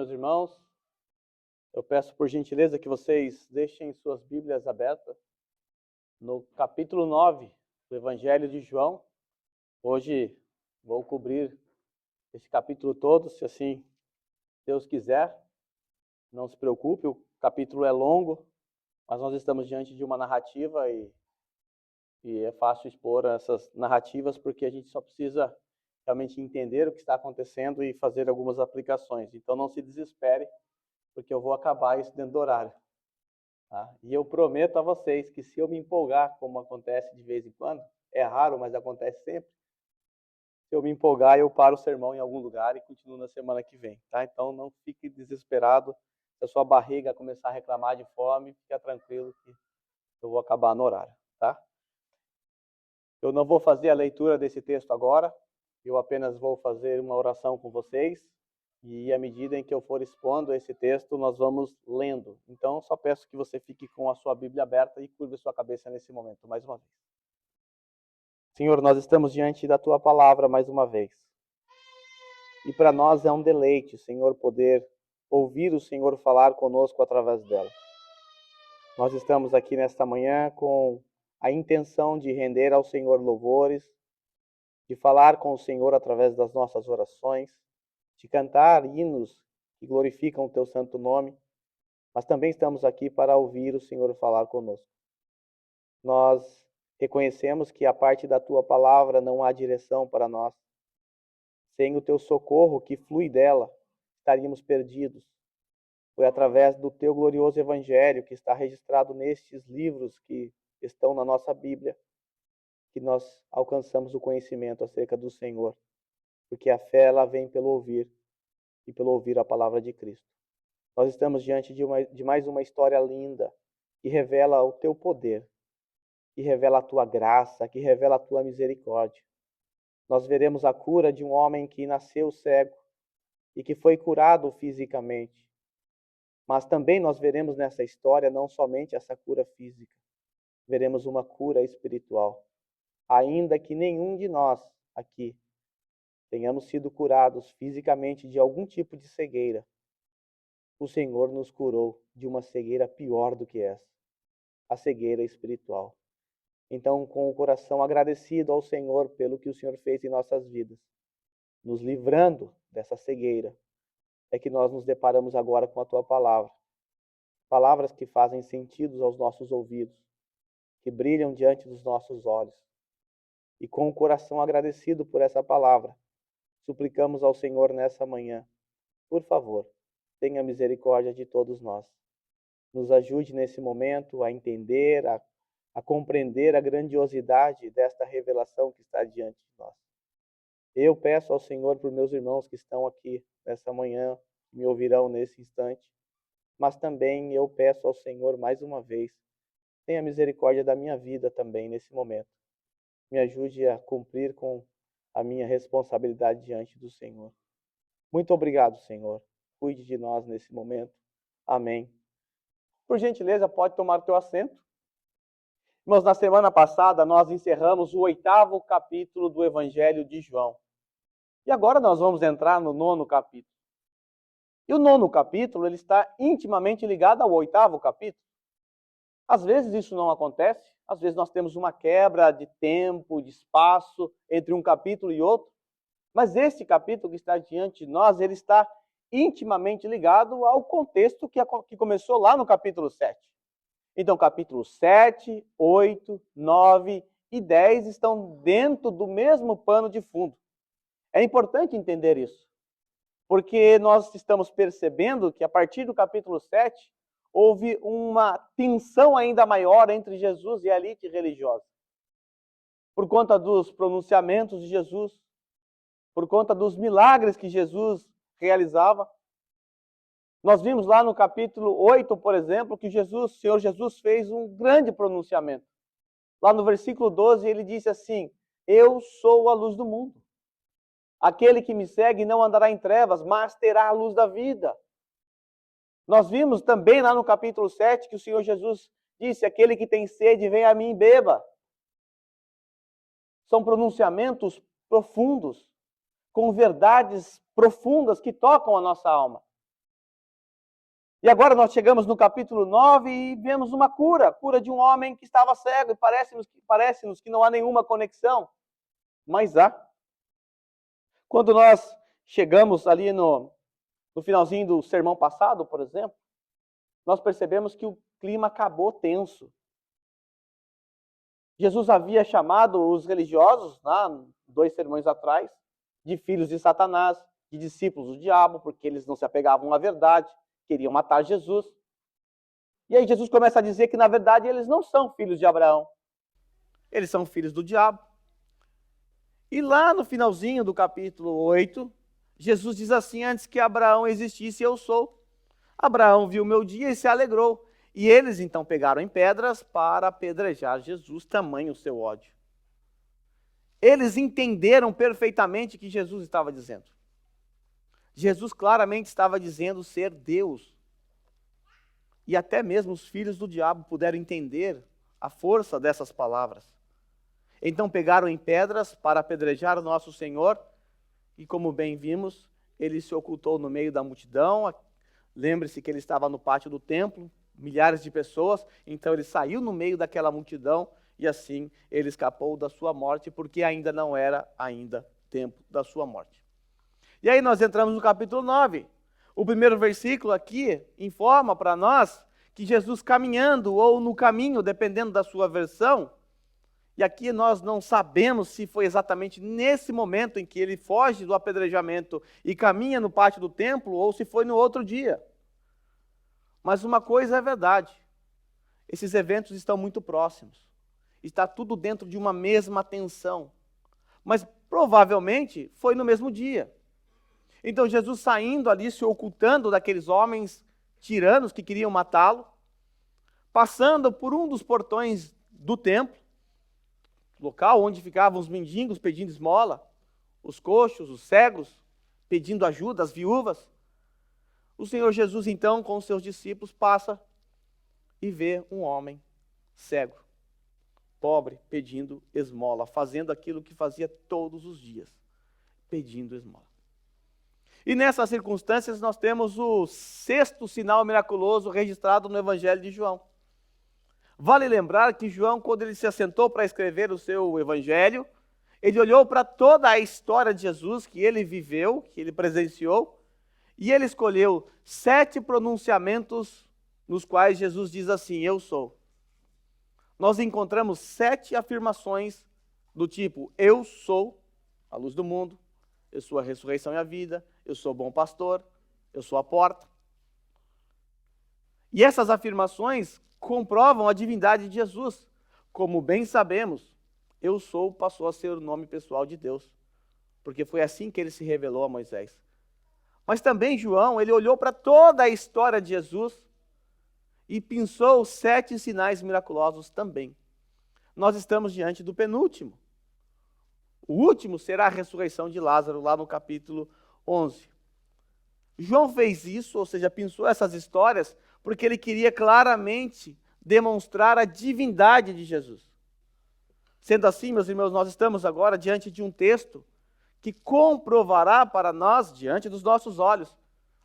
meus irmãos, eu peço por gentileza que vocês deixem suas Bíblias abertas no capítulo 9 do Evangelho de João. Hoje vou cobrir esse capítulo todo, se assim Deus quiser. Não se preocupe, o capítulo é longo, mas nós estamos diante de uma narrativa e é fácil expor essas narrativas porque a gente só precisa realmente entender o que está acontecendo e fazer algumas aplicações. Então não se desespere, porque eu vou acabar isso dentro do horário. Tá? E eu prometo a vocês que se eu me empolgar, como acontece de vez em quando, é raro, mas acontece sempre, se eu me empolgar, eu paro o sermão em algum lugar e continuo na semana que vem. Tá? Então não fique desesperado. Se a sua barriga começar a reclamar de fome, fica tranquilo que eu vou acabar no horário. Tá? Eu não vou fazer a leitura desse texto agora, eu apenas vou fazer uma oração com vocês, e à medida em que eu for expondo esse texto, nós vamos lendo. Então, só peço que você fique com a sua Bíblia aberta e curve sua cabeça nesse momento, mais uma vez. Senhor, nós estamos diante da Tua Palavra mais uma vez. E para nós é um deleite, Senhor, poder ouvir o Senhor falar conosco através dela. Nós estamos aqui nesta manhã com a intenção de render ao Senhor louvores, de falar com o Senhor através das nossas orações, de cantar hinos que glorificam o Teu santo nome, mas também estamos aqui para ouvir o Senhor falar conosco. Nós reconhecemos que a parte da Tua palavra não há direção para nós. Sem o Teu socorro que flui dela, estaríamos perdidos. Foi através do Teu glorioso Evangelho que está registrado nestes livros que estão na nossa Bíblia, que nós alcançamos o conhecimento acerca do Senhor, porque a fé ela vem pelo ouvir e pelo ouvir a palavra de Cristo. Nós estamos diante de mais uma história linda que revela o Teu poder, que revela a Tua graça, que revela a Tua misericórdia. Nós veremos a cura de um homem que nasceu cego e que foi curado fisicamente. Mas também nós veremos nessa história não somente essa cura física, veremos uma cura espiritual. Ainda que nenhum de nós aqui tenhamos sido curados fisicamente de algum tipo de cegueira, o Senhor nos curou de uma cegueira pior do que essa, a cegueira espiritual. Então, com o coração agradecido ao Senhor pelo que o Senhor fez em nossas vidas, nos livrando dessa cegueira, é que nós nos deparamos agora com a Tua palavra. Palavras que fazem sentido aos nossos ouvidos, que brilham diante dos nossos olhos. E com o coração agradecido por essa palavra, suplicamos ao Senhor nessa manhã, por favor, tenha misericórdia de todos nós. Nos ajude nesse momento a entender, a compreender a grandiosidade desta revelação que está diante de nós. Eu peço ao Senhor por meus irmãos que estão aqui nessa manhã, que me ouvirão nesse instante, mas também eu peço ao Senhor mais uma vez, tenha misericórdia da minha vida também nesse momento. Me ajude a cumprir com a minha responsabilidade diante do Senhor. Muito obrigado, Senhor. Cuide de nós nesse momento. Amém. Por gentileza, pode tomar o teu assento. Irmãos, na semana passada nós encerramos o 8º capítulo do Evangelho de João. E agora nós vamos entrar no 9º capítulo. E o 9º capítulo ele está intimamente ligado ao 8º capítulo. Às vezes isso não acontece, às vezes nós temos uma quebra de tempo, de espaço entre um capítulo e outro, mas este capítulo que está diante de nós, ele está intimamente ligado ao contexto que começou lá no capítulo 7. Então, capítulo 7, 8, 9 e 10 estão dentro do mesmo pano de fundo. É importante entender isso, porque nós estamos percebendo que a partir do capítulo 7, houve uma tensão ainda maior entre Jesus e a elite religiosa. Por conta dos pronunciamentos de Jesus, por conta dos milagres que Jesus realizava. Nós vimos lá no capítulo 8, por exemplo, que o Senhor Jesus fez um grande pronunciamento. Lá no versículo 12, ele disse assim: eu sou a luz do mundo. Aquele que me segue não andará em trevas, mas terá a luz da vida. Nós vimos também lá no capítulo 7 que o Senhor Jesus disse: aquele que tem sede, vem a mim e beba. São pronunciamentos profundos, com verdades profundas que tocam a nossa alma. E agora nós chegamos no capítulo 9 e vemos uma cura de um homem que estava cego, e parece-nos que não há nenhuma conexão, mas há. Quando nós chegamos ali no finalzinho do sermão passado, por exemplo, nós percebemos que o clima acabou tenso. Jesus havia chamado os religiosos, 2 sermões atrás, de filhos de Satanás, de discípulos do diabo, porque eles não se apegavam à verdade, queriam matar Jesus. E aí Jesus começa a dizer que, na verdade, eles não são filhos de Abraão. Eles são filhos do diabo. E lá no finalzinho do capítulo 8, Jesus diz assim: antes que Abraão existisse, eu sou. Abraão viu o meu dia e se alegrou. E eles então pegaram em pedras para apedrejar Jesus, tamanho o seu ódio. Eles entenderam perfeitamente o que Jesus estava dizendo. Jesus claramente estava dizendo ser Deus. E até mesmo os filhos do diabo puderam entender a força dessas palavras. Então pegaram em pedras para apedrejar o nosso Senhor, e como bem vimos, ele se ocultou no meio da multidão. Lembre-se que ele estava no pátio do templo, milhares de pessoas, então ele saiu no meio daquela multidão, e assim ele escapou da sua morte, porque ainda não era tempo da sua morte. E aí nós entramos no capítulo 9. O primeiro versículo aqui informa para nós que Jesus caminhando, ou no caminho, dependendo da sua versão, e aqui nós não sabemos se foi exatamente nesse momento em que ele foge do apedrejamento e caminha no pátio do templo, ou se foi no outro dia. Mas uma coisa é verdade: esses eventos estão muito próximos. Está tudo dentro de uma mesma tensão. Mas provavelmente foi no mesmo dia. Então Jesus saindo ali, se ocultando daqueles homens tiranos que queriam matá-lo, passando por um dos portões do templo, local onde ficavam os mendigos pedindo esmola, os coxos, os cegos pedindo ajuda, as viúvas, o Senhor Jesus então com os seus discípulos passa e vê um homem cego, pobre, pedindo esmola, fazendo aquilo que fazia todos os dias, pedindo esmola. E nessas circunstâncias nós temos o 6º sinal miraculoso registrado no Evangelho de João. Vale lembrar que João, quando ele se assentou para escrever o seu Evangelho, ele olhou para toda a história de Jesus que ele viveu, que ele presenciou, e ele escolheu 7 pronunciamentos nos quais Jesus diz assim: eu sou. Nós encontramos 7 afirmações do tipo: eu sou a luz do mundo, eu sou a ressurreição e a vida, eu sou o bom pastor, eu sou a porta. E essas afirmações comprovam a divindade de Jesus. Como bem sabemos, eu sou passou a ser o nome pessoal de Deus, porque foi assim que ele se revelou a Moisés. Mas também João, ele olhou para toda a história de Jesus e pensou 7 sinais miraculosos também. Nós estamos diante do penúltimo. O último será a ressurreição de Lázaro, lá no capítulo 11. João fez isso, ou seja, pensou essas histórias, porque ele queria claramente demonstrar a divindade de Jesus. Sendo assim, meus irmãos, nós estamos agora diante de um texto que comprovará para nós, diante dos nossos olhos,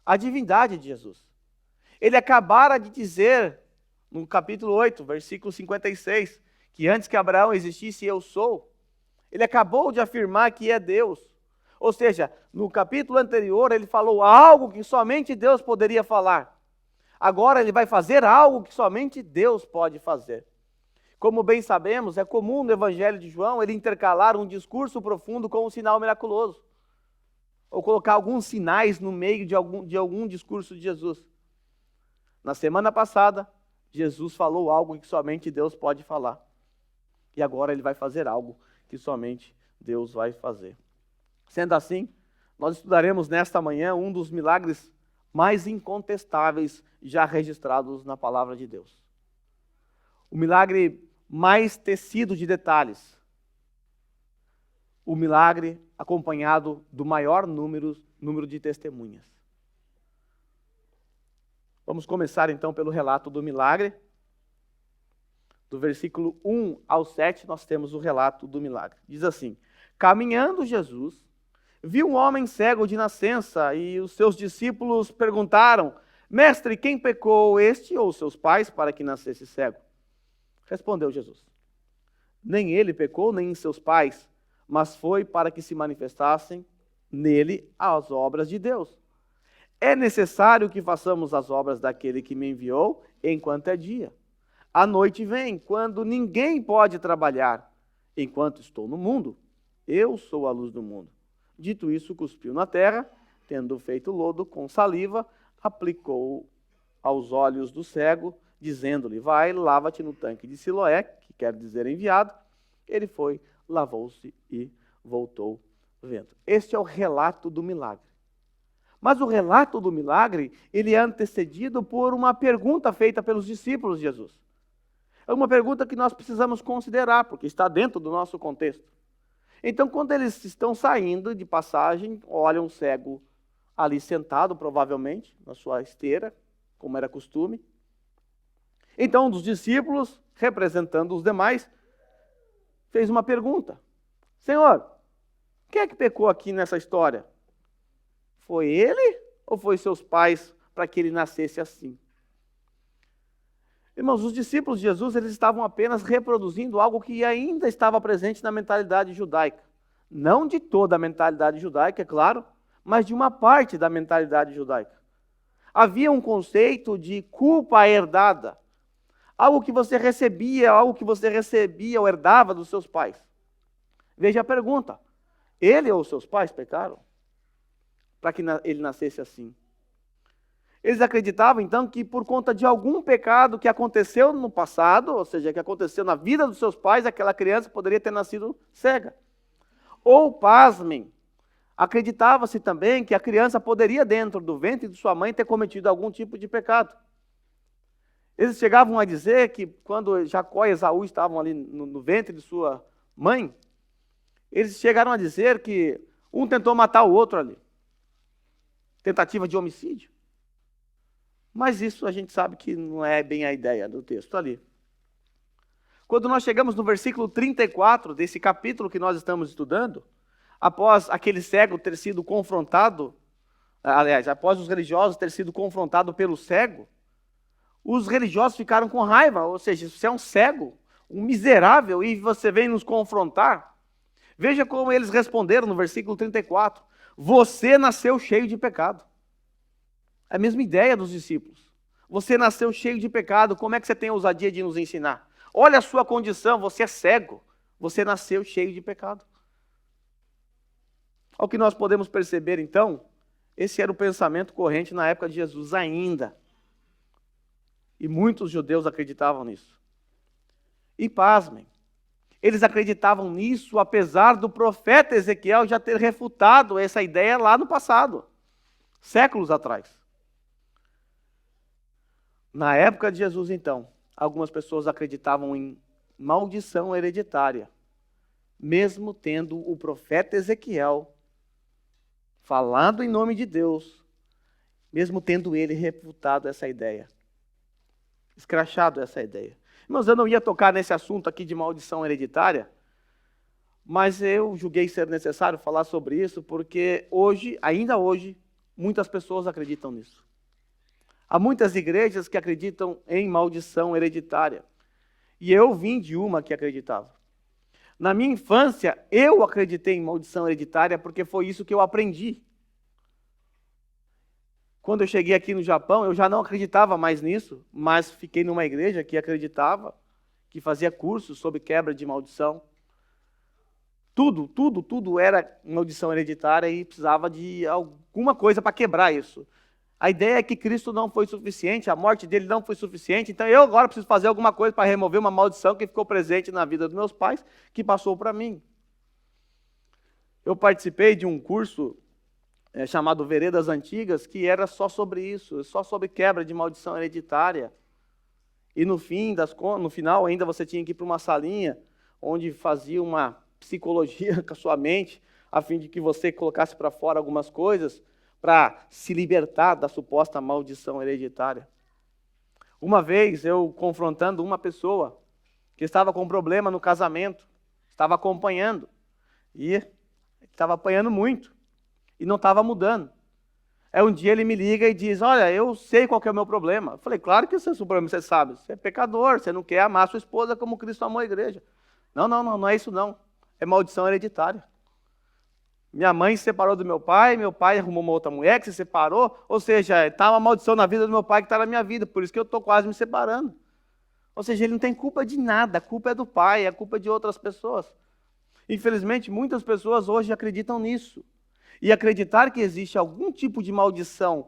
a divindade de Jesus. Ele acabara de dizer, no capítulo 8, versículo 56, que antes que Abraão existisse, eu sou. Ele acabou de afirmar que é Deus. Ou seja, no capítulo anterior, ele falou algo que somente Deus poderia falar. Agora ele vai fazer algo que somente Deus pode fazer. Como bem sabemos, é comum no Evangelho de João ele intercalar um discurso profundo com um sinal miraculoso. Ou colocar alguns sinais no meio de algum discurso de Jesus. Na semana passada, Jesus falou algo que somente Deus pode falar. E agora ele vai fazer algo que somente Deus vai fazer. Sendo assim, nós estudaremos nesta manhã um dos milagres mais incontestáveis já registrados na palavra de Deus. O milagre mais tecido de detalhes. O milagre acompanhado do maior número de testemunhas. Vamos começar então pelo relato do milagre. Do versículo 1 ao 7, nós temos o relato do milagre. Diz assim: caminhando Jesus, viu um homem cego de nascença, e os seus discípulos perguntaram: Mestre, quem pecou, este ou seus pais, para que nascesse cego? Respondeu Jesus. Nem ele pecou, nem seus pais, mas foi para que se manifestassem nele as obras de Deus. É necessário que façamos as obras daquele que me enviou enquanto é dia. A noite vem, quando ninguém pode trabalhar. Enquanto estou no mundo, eu sou a luz do mundo. Dito isso, cuspiu na terra, tendo feito lodo com saliva, aplicou aos olhos do cego, dizendo-lhe, vai, lava-te no tanque de Siloé, que quer dizer enviado. Ele foi, lavou-se e voltou vendo. Este é o relato do milagre. Mas o relato do milagre, ele é antecedido por uma pergunta feita pelos discípulos de Jesus. É uma pergunta que nós precisamos considerar, porque está dentro do nosso contexto. Então, quando eles estão saindo de passagem, olham um cego ali sentado, provavelmente, na sua esteira, como era costume. Então, um dos discípulos, representando os demais, fez uma pergunta. Senhor, quem é que pecou aqui nessa história? Foi ele ou foi seus pais para que ele nascesse assim? Irmãos, os discípulos de Jesus, eles estavam apenas reproduzindo algo que ainda estava presente na mentalidade judaica. Não de toda a mentalidade judaica, é claro, mas de uma parte da mentalidade judaica. Havia um conceito de culpa herdada. Algo que você recebia ou herdava dos seus pais. Veja a pergunta. Ele ou seus pais pecaram? Para que ele nascesse assim. Eles acreditavam, então, que por conta de algum pecado que aconteceu no passado, ou seja, que aconteceu na vida dos seus pais, aquela criança poderia ter nascido cega. Ou, pasmem, acreditava-se também que a criança poderia, dentro do ventre de sua mãe, ter cometido algum tipo de pecado. Eles chegavam a dizer que quando Jacó e Esaú estavam ali no ventre de sua mãe, eles chegaram a dizer que um tentou matar o outro ali. Tentativa de homicídio. Mas isso a gente sabe que não é bem a ideia do texto ali. Quando nós chegamos no versículo 34 desse capítulo que nós estamos estudando, após aquele cego ter sido confrontado, aliás, após os religiosos ter sido confrontados pelo cego, os religiosos ficaram com raiva, ou seja, você é um cego, um miserável, e você vem nos confrontar. Veja como eles responderam no versículo 34. Você nasceu cheio de pecado. É a mesma ideia dos discípulos. Você nasceu cheio de pecado, como é que você tem a ousadia de nos ensinar? Olha a sua condição, você é cego. Você nasceu cheio de pecado. Ao que nós podemos perceber, então, esse era o pensamento corrente na época de Jesus ainda. E muitos judeus acreditavam nisso. E pasmem, eles acreditavam nisso apesar do profeta Ezequiel já ter refutado essa ideia lá no passado, séculos atrás. Na época de Jesus, então, algumas pessoas acreditavam em maldição hereditária, mesmo tendo o profeta Ezequiel falado em nome de Deus, mesmo tendo ele refutado essa ideia, escrachado essa ideia. Irmãos, eu não ia tocar nesse assunto aqui de maldição hereditária, mas eu julguei ser necessário falar sobre isso, porque hoje, ainda hoje, muitas pessoas acreditam nisso. Há muitas igrejas que acreditam em maldição hereditária. E eu vim de uma que acreditava. Na minha infância, eu acreditei em maldição hereditária porque foi isso que eu aprendi. Quando eu cheguei aqui no Japão, eu já não acreditava mais nisso, mas fiquei numa igreja que acreditava, que fazia cursos sobre quebra de maldição. Tudo era maldição hereditária e precisava de alguma coisa para quebrar isso. A ideia é que Cristo não foi suficiente, a morte dele não foi suficiente, então eu agora preciso fazer alguma coisa para remover uma maldição que ficou presente na vida dos meus pais, que passou para mim. Eu participei de um curso chamado Veredas Antigas, que era só sobre isso, só sobre quebra de maldição hereditária. E no final ainda você tinha que ir para uma salinha, onde fazia uma psicologia com a sua mente, a fim de que você colocasse para fora algumas coisas, para se libertar da suposta maldição hereditária. Uma vez eu confrontando uma pessoa que estava com problema no casamento, estava acompanhando, e estava apanhando muito, e não estava mudando. Um dia ele me liga e diz, olha, eu sei qual que é o meu problema. Eu falei, claro que esse é o seu problema, você sabe. Você é pecador, você não quer amar sua esposa como Cristo amou a igreja. Não é isso não. É maldição hereditária. Minha mãe se separou do meu pai arrumou uma outra mulher que se separou, ou seja, está uma maldição na vida do meu pai que está na minha vida, por isso que eu estou quase me separando. Ou seja, ele não tem culpa de nada, a culpa é do pai, a culpa é de outras pessoas. Infelizmente, muitas pessoas hoje acreditam nisso. E acreditar que existe algum tipo de maldição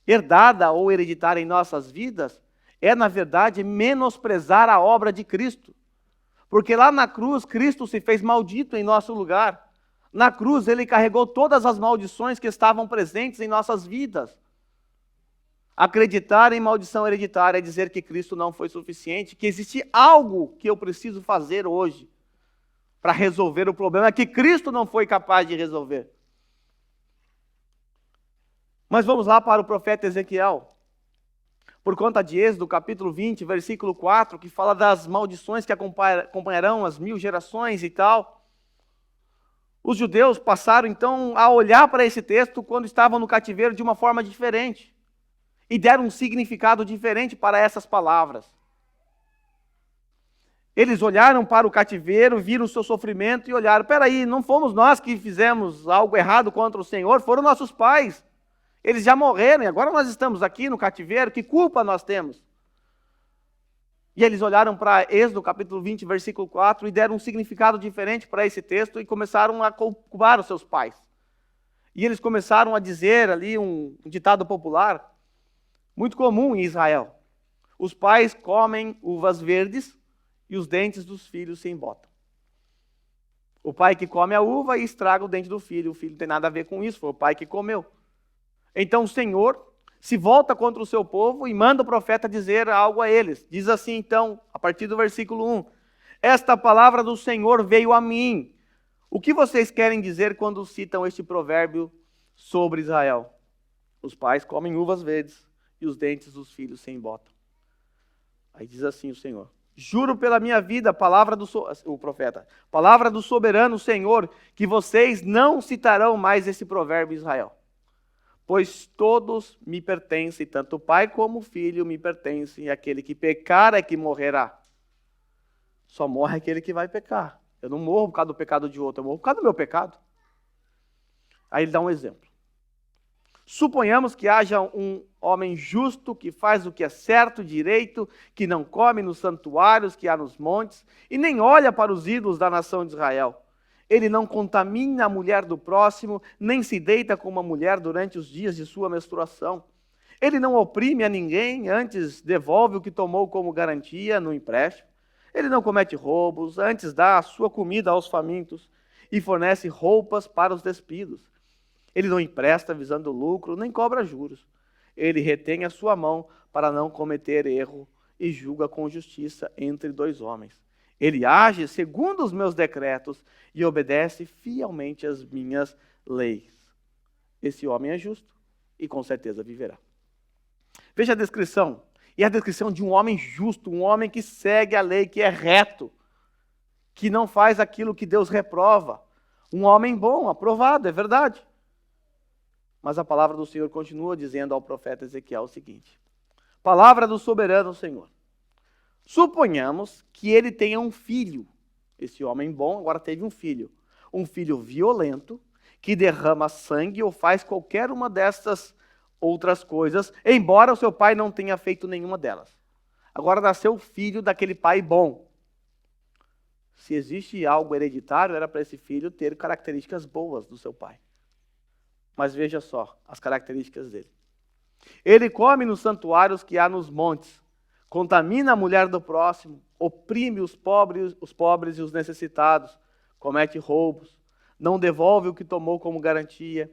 herdada ou hereditária em nossas vidas é, na verdade, menosprezar a obra de Cristo. Porque lá na cruz, Cristo se fez maldito em nosso lugar. Na cruz, ele carregou todas as maldições que estavam presentes em nossas vidas. Acreditar em maldição hereditária é dizer que Cristo não foi suficiente, que existe algo que eu preciso fazer hoje para resolver o problema que Cristo não foi capaz de resolver. Mas vamos lá para o profeta Ezequiel. Por conta de Êxodo, capítulo 20, versículo 4, que fala das maldições que acompanharão as 1000 gerações e tal. Os judeus passaram então a olhar para esse texto quando estavam no cativeiro de uma forma diferente. E deram um significado diferente para essas palavras. Eles olharam para o cativeiro, viram o seu sofrimento e olharam, peraí, não fomos nós que fizemos algo errado contra o Senhor, foram nossos pais. Eles já morreram e agora nós estamos aqui no cativeiro, que culpa nós temos? E eles olharam para Êxodo, capítulo 20, versículo 4, e deram um significado diferente para esse texto e começaram a culpar os seus pais. E eles começaram a dizer ali um ditado popular, muito comum em Israel. Os pais comem uvas verdes e os dentes dos filhos se embotam. O pai que come a uva e estraga o dente do filho. O filho não tem nada a ver com isso, foi o pai que comeu. Então o Senhor se volta contra o seu povo e manda o profeta dizer algo a eles. Diz assim então, a partir do versículo 1. Esta palavra do Senhor veio a mim. O que vocês querem dizer quando citam este provérbio sobre Israel? Os pais comem uvas verdes e os dentes dos filhos se embotam. Aí diz assim o Senhor. Juro pela minha vida, o profeta, palavra do soberano Senhor, que vocês não citarão mais esse provérbio em Israel. Pois todos me pertencem, tanto o pai como o filho me pertencem, e aquele que pecar é que morrerá. Só morre aquele que vai pecar. Eu não morro por causa do pecado de outro, eu morro por causa do meu pecado. Aí ele dá um exemplo. Suponhamos que haja um homem justo que faz o que é certo, direito, que não come nos santuários que há nos montes, e nem olha para os ídolos da nação de Israel. Ele não contamina a mulher do próximo, nem se deita com uma mulher durante os dias de sua menstruação. Ele não oprime a ninguém, antes devolve o que tomou como garantia no empréstimo. Ele não comete roubos, antes dá a sua comida aos famintos e fornece roupas para os despidos. Ele não empresta visando lucro, nem cobra juros. Ele retém a sua mão para não cometer erro e julga com justiça entre dois homens. Ele age segundo os meus decretos e obedece fielmente às minhas leis. Esse homem é justo e com certeza viverá. Veja a descrição. E a descrição de um homem justo, um homem que segue a lei, que é reto, que não faz aquilo que Deus reprova. Um homem bom, aprovado, é verdade. Mas a palavra do Senhor continua dizendo ao profeta Ezequiel o seguinte. Palavra do soberano Senhor. Suponhamos que ele tenha um filho. Esse homem bom agora teve um filho. Um filho violento, que derrama sangue ou faz qualquer uma dessas outras coisas, embora o seu pai não tenha feito nenhuma delas. Agora nasceu o filho daquele pai bom. Se existe algo hereditário, era para esse filho ter características boas do seu pai. Mas veja só as características dele. Ele come nos santuários que há nos montes, contamina a mulher do próximo, oprime os pobres e os necessitados, comete roubos, não devolve o que tomou como garantia,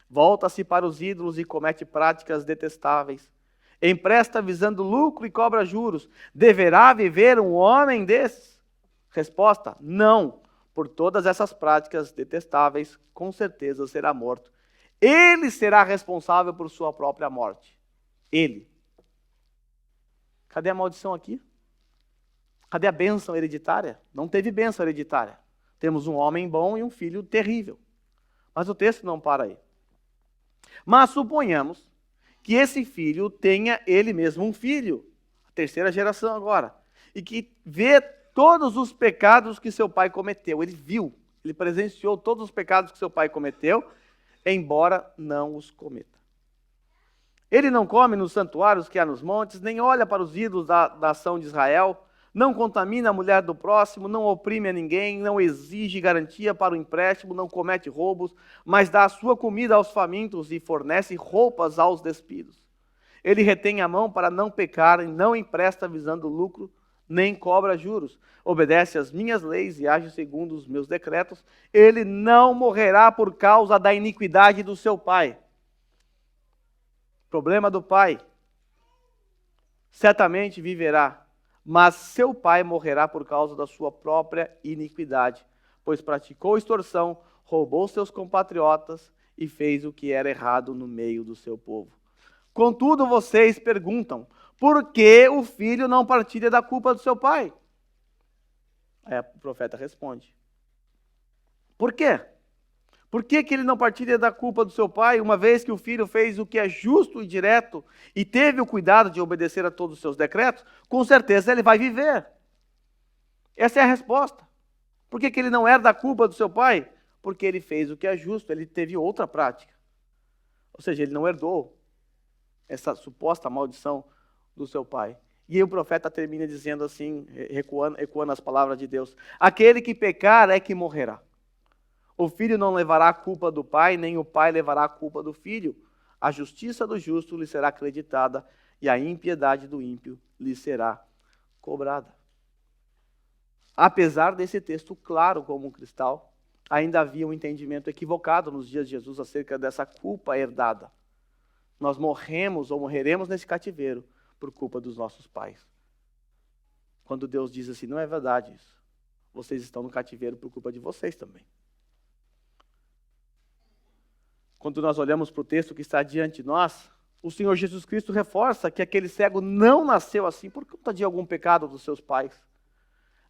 volta-se para os ídolos e comete práticas detestáveis, empresta visando lucro e cobra juros. Deverá viver um homem desses? Resposta: não. Por todas essas práticas detestáveis, com certeza será morto. Ele será responsável por sua própria morte. Ele. Cadê a maldição aqui? Cadê a bênção hereditária? Não teve bênção hereditária. Temos um homem bom e um filho terrível. Mas o texto não para aí. Mas suponhamos que esse filho tenha ele mesmo um filho, a terceira geração agora, e que vê todos os pecados que seu pai cometeu. Ele viu, ele presenciou todos os pecados que seu pai cometeu, embora não os cometa. Ele não come nos santuários que há nos montes, nem olha para os ídolos da ação de Israel, não contamina a mulher do próximo, não oprime a ninguém, não exige garantia para o empréstimo, não comete roubos, mas dá a sua comida aos famintos e fornece roupas aos despidos. Ele retém a mão para não pecar e não empresta visando lucro, nem cobra juros. Obedece às minhas leis e age segundo os meus decretos. Ele não morrerá por causa da iniquidade do seu pai. Problema do pai. Certamente viverá, mas seu pai morrerá por causa da sua própria iniquidade, pois praticou extorsão, roubou seus compatriotas e fez o que era errado no meio do seu povo. Contudo, vocês perguntam, por que o filho não partilha da culpa do seu pai? Aí o profeta responde. Por quê? Por que ele não partilha da culpa do seu pai, uma vez que o filho fez o que é justo e direto e teve o cuidado de obedecer a todos os seus decretos? Com certeza ele vai viver. Essa é a resposta. Por que ele não herda a culpa do seu pai? Porque ele fez o que é justo, ele teve outra prática. Ou seja, ele não herdou essa suposta maldição do seu pai. E aí o profeta termina dizendo assim, ecoando as palavras de Deus: aquele que pecar é que morrerá. O filho não levará a culpa do pai, nem o pai levará a culpa do filho. A justiça do justo lhe será acreditada e a impiedade do ímpio lhe será cobrada. Apesar desse texto claro como um cristal, ainda havia um entendimento equivocado nos dias de Jesus acerca dessa culpa herdada. Nós morremos ou morreremos nesse cativeiro por culpa dos nossos pais. Quando Deus diz assim, não é verdade isso. Vocês estão no cativeiro por culpa de vocês também. Quando nós olhamos para o texto que está diante de nós, o Senhor Jesus Cristo reforça que aquele cego não nasceu assim por conta de algum pecado dos seus pais.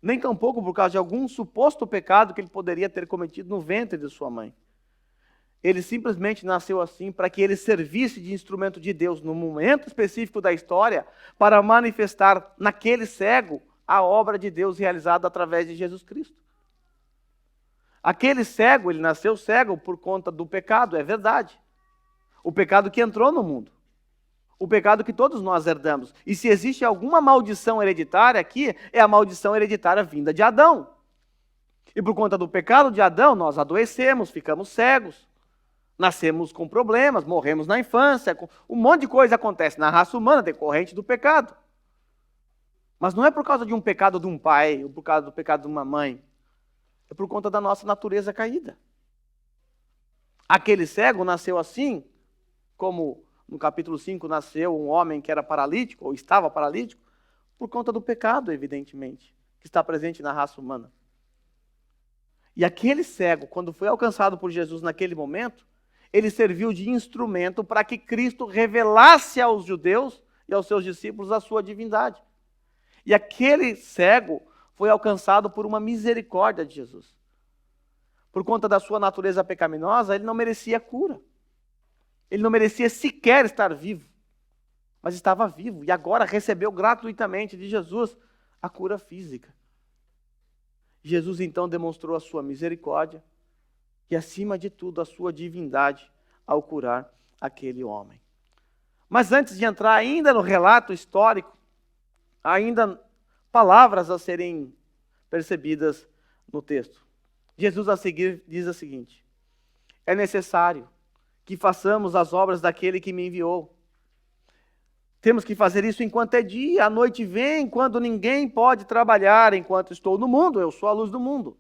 Nem tampouco por causa de algum suposto pecado que ele poderia ter cometido no ventre de sua mãe. Ele simplesmente nasceu assim para que ele servisse de instrumento de Deus no momento específico da história para manifestar naquele cego a obra de Deus realizada através de Jesus Cristo. Aquele cego, ele nasceu cego por conta do pecado, é verdade. O pecado que entrou no mundo. O pecado que todos nós herdamos. E se existe alguma maldição hereditária aqui, é a maldição hereditária vinda de Adão. E por conta do pecado de Adão, nós adoecemos, ficamos cegos. Nascemos com problemas, morremos na infância. Um monte de coisa acontece na raça humana decorrente do pecado. Mas não é por causa de um pecado de um pai, ou por causa do pecado de uma mãe. É por conta da nossa natureza caída. Aquele cego nasceu assim, como no capítulo 5 nasceu um homem que era paralítico, ou estava paralítico, por conta do pecado, evidentemente, que está presente na raça humana. E aquele cego, quando foi alcançado por Jesus naquele momento, ele serviu de instrumento para que Cristo revelasse aos judeus e aos seus discípulos a sua divindade. E aquele cego foi alcançado por uma misericórdia de Jesus. Por conta da sua natureza pecaminosa, ele não merecia cura. Ele não merecia sequer estar vivo. Mas estava vivo e agora recebeu gratuitamente de Jesus a cura física. Jesus então demonstrou a sua misericórdia e, acima de tudo, a sua divindade ao curar aquele homem. Mas antes de entrar ainda no relato histórico, ainda palavras a serem percebidas no texto. Jesus a seguir diz o seguinte: é necessário que façamos as obras daquele que me enviou. Temos que fazer isso enquanto é dia, a noite vem, quando ninguém pode trabalhar. Enquanto estou no mundo, eu sou a luz do mundo.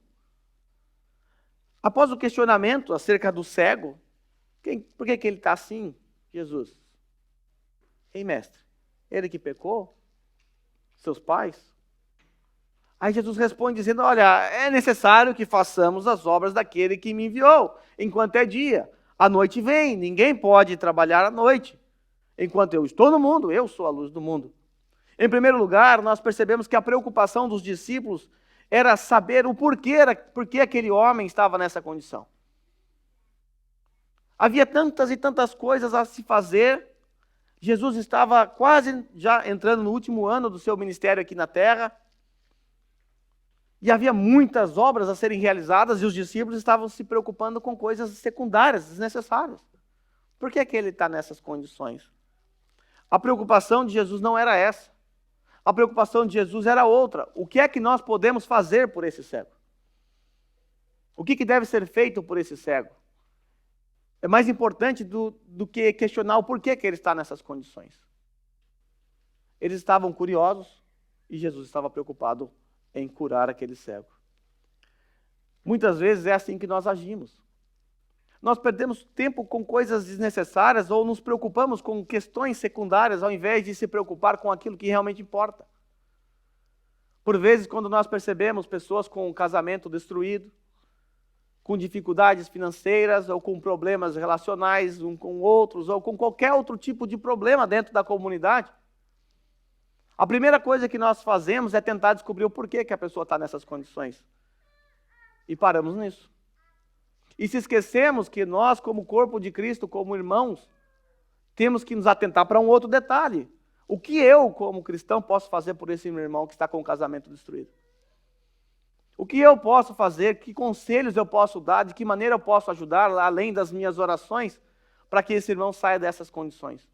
Após o questionamento acerca do cego, por que ele está assim, Jesus? Ei, mestre, ele que pecou? Seus pais? Aí Jesus responde dizendo, olha, é necessário que façamos as obras daquele que me enviou, enquanto é dia. A noite vem, ninguém pode trabalhar à noite. Enquanto eu estou no mundo, eu sou a luz do mundo. Em primeiro lugar, nós percebemos que a preocupação dos discípulos era saber o porquê aquele homem estava nessa condição. Havia tantas e tantas coisas a se fazer. Jesus estava quase já entrando no último ano do seu ministério aqui na terra. E havia muitas obras a serem realizadas e os discípulos estavam se preocupando com coisas secundárias, desnecessárias. Por que ele está nessas condições? A preocupação de Jesus não era essa. A preocupação de Jesus era outra. O que é que nós podemos fazer por esse cego? O que deve ser feito por esse cego? É mais importante do que questionar o porquê que ele está nessas condições. Eles estavam curiosos e Jesus estava preocupado em curar aquele cego. Muitas vezes é assim que nós agimos. Nós perdemos tempo com coisas desnecessárias ou nos preocupamos com questões secundárias ao invés de se preocupar com aquilo que realmente importa. Por vezes, quando nós percebemos pessoas com um casamento destruído, com dificuldades financeiras ou com problemas relacionais um com outros ou com qualquer outro tipo de problema dentro da comunidade, a primeira coisa que nós fazemos é tentar descobrir o porquê que a pessoa está nessas condições. E paramos nisso. E se esquecemos que nós, como corpo de Cristo, como irmãos, temos que nos atentar para um outro detalhe. O que eu, como cristão, posso fazer por esse meu irmão que está com o casamento destruído? O que eu posso fazer? Que conselhos eu posso dar? De que maneira eu posso ajudar, além das minhas orações, para que esse irmão saia dessas condições?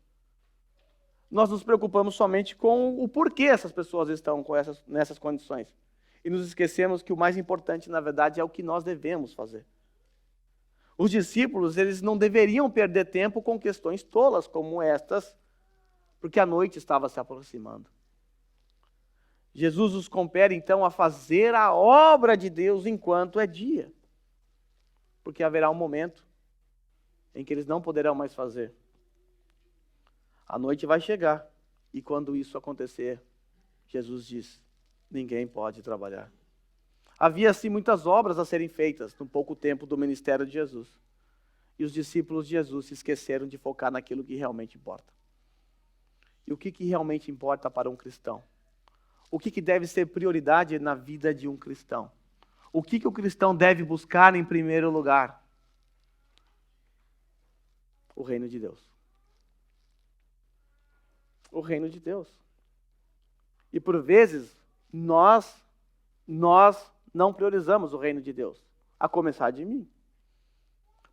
Nós nos preocupamos somente com o porquê essas pessoas estão nessas condições. E nos esquecemos que o mais importante, na verdade, é o que nós devemos fazer. Os discípulos, eles não deveriam perder tempo com questões tolas como estas, porque a noite estava se aproximando. Jesus os compele, então, a fazer a obra de Deus enquanto é dia. Porque haverá um momento em que eles não poderão mais fazer. A noite vai chegar, e quando isso acontecer, Jesus diz, ninguém pode trabalhar. Havia, assim, muitas obras a serem feitas no pouco tempo do ministério de Jesus. E os discípulos de Jesus se esqueceram de focar naquilo que realmente importa. E o que realmente importa para um cristão? O que deve ser prioridade na vida de um cristão? O que o cristão deve buscar em primeiro lugar? O reino de Deus. O reino de Deus. E por vezes, nós não priorizamos o reino de Deus, a começar de mim.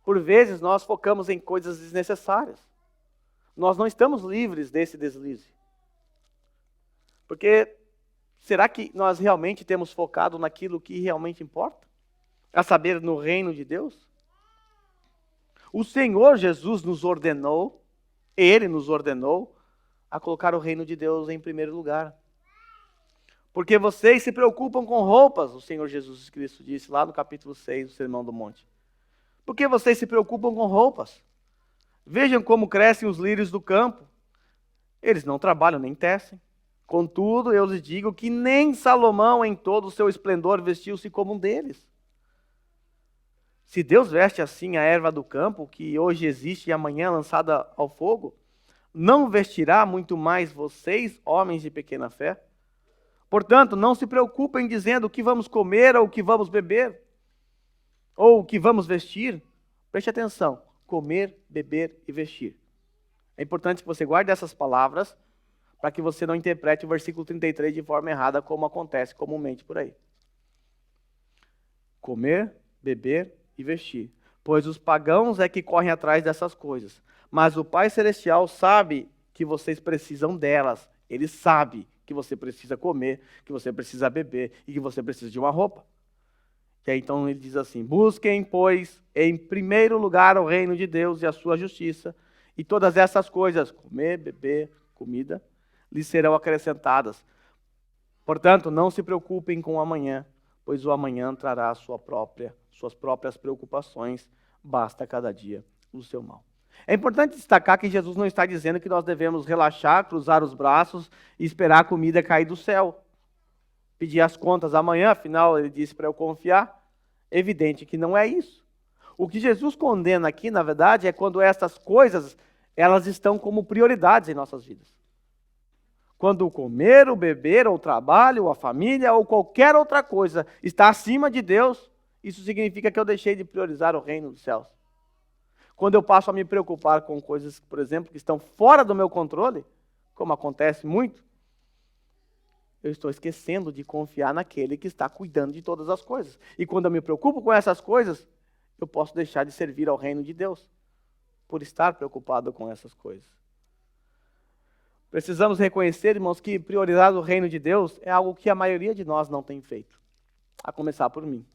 Por vezes, nós focamos em coisas desnecessárias. Nós não estamos livres desse deslize. Porque, será que nós realmente temos focado naquilo que realmente importa? A saber, no reino de Deus? O Senhor Jesus nos ordenou, Ele nos ordenou, a colocar o reino de Deus em primeiro lugar. Porque vocês se preocupam com roupas, o Senhor Jesus Cristo disse lá no capítulo 6 do Sermão do Monte. Por que vocês se preocupam com roupas? Vejam como crescem os lírios do campo. Eles não trabalham nem tecem. Contudo, eu lhes digo que nem Salomão em todo o seu esplendor vestiu-se como um deles. Se Deus veste assim a erva do campo, que hoje existe e amanhã é lançada ao fogo, não vestirá muito mais vocês, homens de pequena fé? Portanto, não se preocupem dizendo o que vamos comer ou o que vamos beber, ou o que vamos vestir. Preste atenção, comer, beber e vestir. É importante que você guarde essas palavras para que você não interprete o versículo 33 de forma errada, como acontece comumente por aí. Comer, beber e vestir. Pois os pagãos é que correm atrás dessas coisas. Mas o Pai Celestial sabe que vocês precisam delas. Ele sabe que você precisa comer, que você precisa beber e que você precisa de uma roupa. E aí então ele diz assim, busquem, pois, em primeiro lugar o reino de Deus e a sua justiça, e todas essas coisas, comer, beber, comida, lhes serão acrescentadas. Portanto, não se preocupem com o amanhã, pois o amanhã trará suas próprias preocupações, basta cada dia o seu mal. É importante destacar que Jesus não está dizendo que nós devemos relaxar, cruzar os braços e esperar a comida cair do céu. Pedir as contas amanhã, afinal ele disse para eu confiar. Evidente que não é isso. O que Jesus condena aqui, na verdade, é quando essas coisas, elas estão como prioridades em nossas vidas. Quando o comer, o beber, ou o trabalho, ou a família, ou qualquer outra coisa está acima de Deus, isso significa que eu deixei de priorizar o reino dos céus. Quando eu passo a me preocupar com coisas, por exemplo, que estão fora do meu controle, como acontece muito, eu estou esquecendo de confiar naquele que está cuidando de todas as coisas. E quando eu me preocupo com essas coisas, eu posso deixar de servir ao reino de Deus, por estar preocupado com essas coisas. Precisamos reconhecer, irmãos, que priorizar o reino de Deus é algo que a maioria de nós não tem feito, a começar por mim.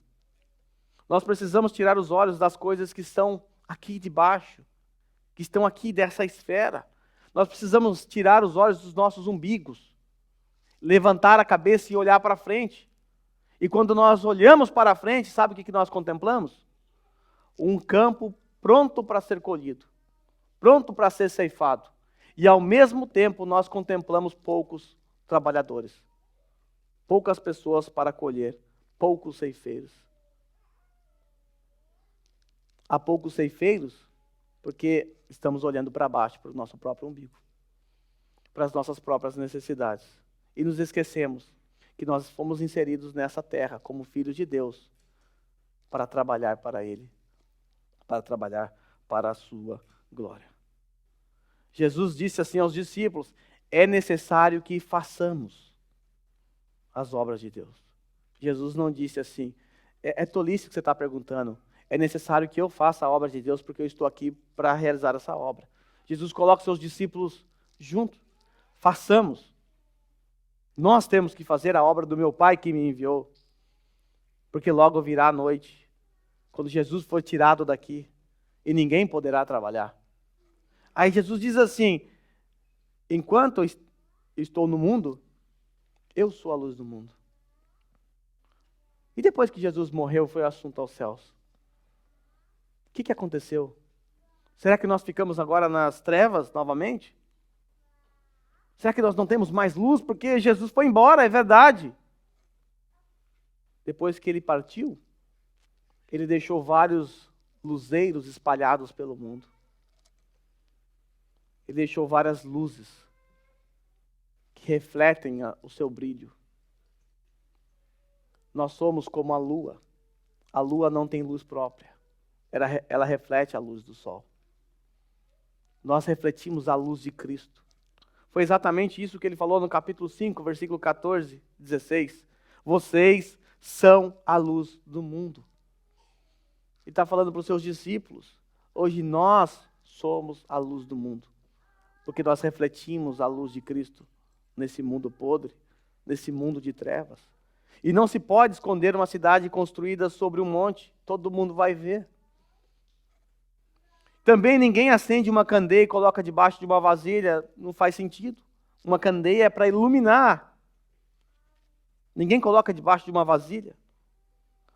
Nós precisamos tirar os olhos das coisas que estão aqui de baixo, que estão aqui dessa esfera. Nós precisamos tirar os olhos dos nossos umbigos, levantar a cabeça e olhar para frente. E quando nós olhamos para frente, sabe o que nós contemplamos? Um campo pronto para ser colhido, pronto para ser ceifado. E ao mesmo tempo nós contemplamos poucos trabalhadores, poucas pessoas para colher, poucos ceifeiros. Há poucos ceifeiros porque estamos olhando para baixo, para o nosso próprio umbigo, para as nossas próprias necessidades. E nos esquecemos que nós fomos inseridos nessa terra como filhos de Deus para trabalhar para Ele, para trabalhar para a sua glória. Jesus disse assim aos discípulos: é necessário que façamos as obras de Deus. Jesus não disse assim, é tolice que você está perguntando, é necessário que eu faça a obra de Deus porque eu estou aqui para realizar essa obra. Jesus coloca seus discípulos juntos, façamos. Nós temos que fazer a obra do meu Pai que me enviou, porque logo virá a noite, quando Jesus for tirado daqui, e ninguém poderá trabalhar. Aí Jesus diz assim: enquanto eu estou no mundo, eu sou a luz do mundo. E depois que Jesus morreu, foi assunto aos céus. O que aconteceu? Será que nós ficamos agora nas trevas novamente? Será que nós não temos mais luz? Porque Jesus foi embora, é verdade. Depois que ele partiu, ele deixou vários luzeiros espalhados pelo mundo. Ele deixou várias luzes que refletem o seu brilho. Nós somos como a lua. A lua não tem luz própria. Ela reflete a luz do sol. Nós refletimos a luz de Cristo. Foi exatamente isso que ele falou no capítulo 5, versículo 14, 16. Vocês são a luz do mundo. Ele está falando para os seus discípulos. Hoje nós somos a luz do mundo. Porque nós refletimos a luz de Cristo nesse mundo podre, nesse mundo de trevas. E não se pode esconder uma cidade construída sobre um monte. Todo mundo vai ver. Também ninguém acende uma candeia e coloca debaixo de uma vasilha. Não faz sentido. Uma candeia é para iluminar. Ninguém coloca debaixo de uma vasilha.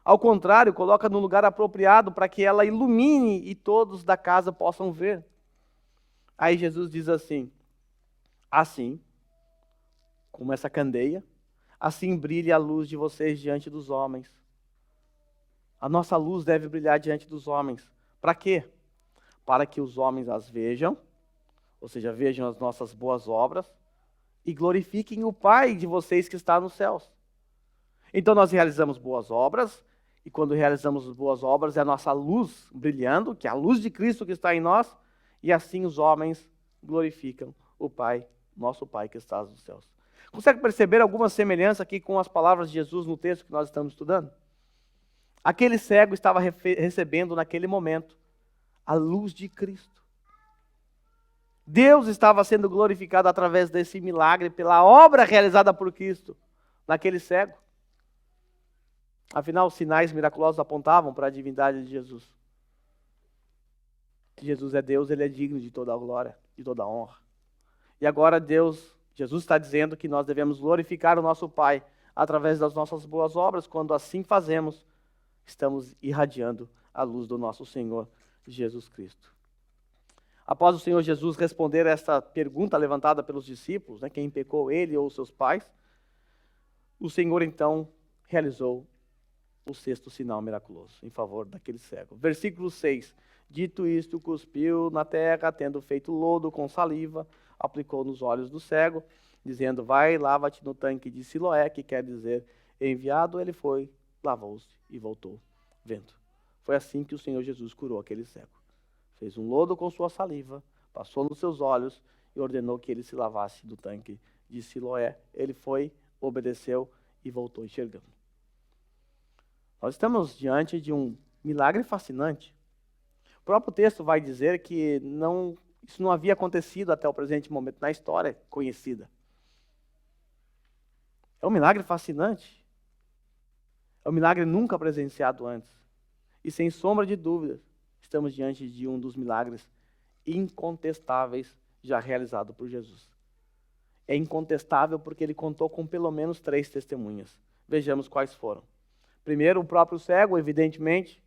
Ao contrário, coloca no lugar apropriado para que ela ilumine e todos da casa possam ver. Aí Jesus diz assim: assim, como essa candeia, assim brilhe a luz de vocês diante dos homens. A nossa luz deve brilhar diante dos homens. Para quê? Para que os homens as vejam, ou seja, vejam as nossas boas obras, e glorifiquem o Pai de vocês que está nos céus. Então nós realizamos boas obras, e quando realizamos boas obras é a nossa luz brilhando, que é a luz de Cristo que está em nós, e assim os homens glorificam o Pai, nosso Pai que está nos céus. Consegue perceber alguma semelhança aqui com as palavras de Jesus no texto que nós estamos estudando? Aquele cego estava recebendo naquele momento a luz de Cristo. Deus estava sendo glorificado através desse milagre, pela obra realizada por Cristo naquele cego. Afinal, os sinais miraculosos apontavam para a divindade de Jesus. Jesus é Deus, Ele é digno de toda a glória, de toda a honra. E agora Jesus está dizendo que nós devemos glorificar o nosso Pai através das nossas boas obras. Quando assim fazemos, estamos irradiando a luz do nosso Senhor Jesus Cristo. Após o Senhor Jesus responder esta pergunta levantada pelos discípulos, quem pecou, ele ou seus pais, o Senhor então realizou o sexto sinal miraculoso em favor daquele cego. Versículo 6. Dito isto, cuspiu na terra, tendo feito lodo com saliva, aplicou nos olhos do cego, dizendo: vai, lava-te no tanque de Siloé, que quer dizer enviado. Ele foi, lavou-se e voltou vendo. Foi assim que o Senhor Jesus curou aquele cego. fez um lodo com sua saliva, passou nos seus olhos e ordenou que ele se lavasse do tanque de Siloé. Ele foi, obedeceu e voltou enxergando. Nós estamos diante de um milagre fascinante. O próprio texto vai dizer que isso não havia acontecido até o presente momento na história conhecida. É um milagre fascinante. É um milagre nunca presenciado antes. E sem sombra de dúvida, estamos diante de um dos milagres incontestáveis já realizado por Jesus. É incontestável porque ele contou com pelo menos 3 testemunhas. Vejamos quais foram. Primeiro, o próprio cego, evidentemente,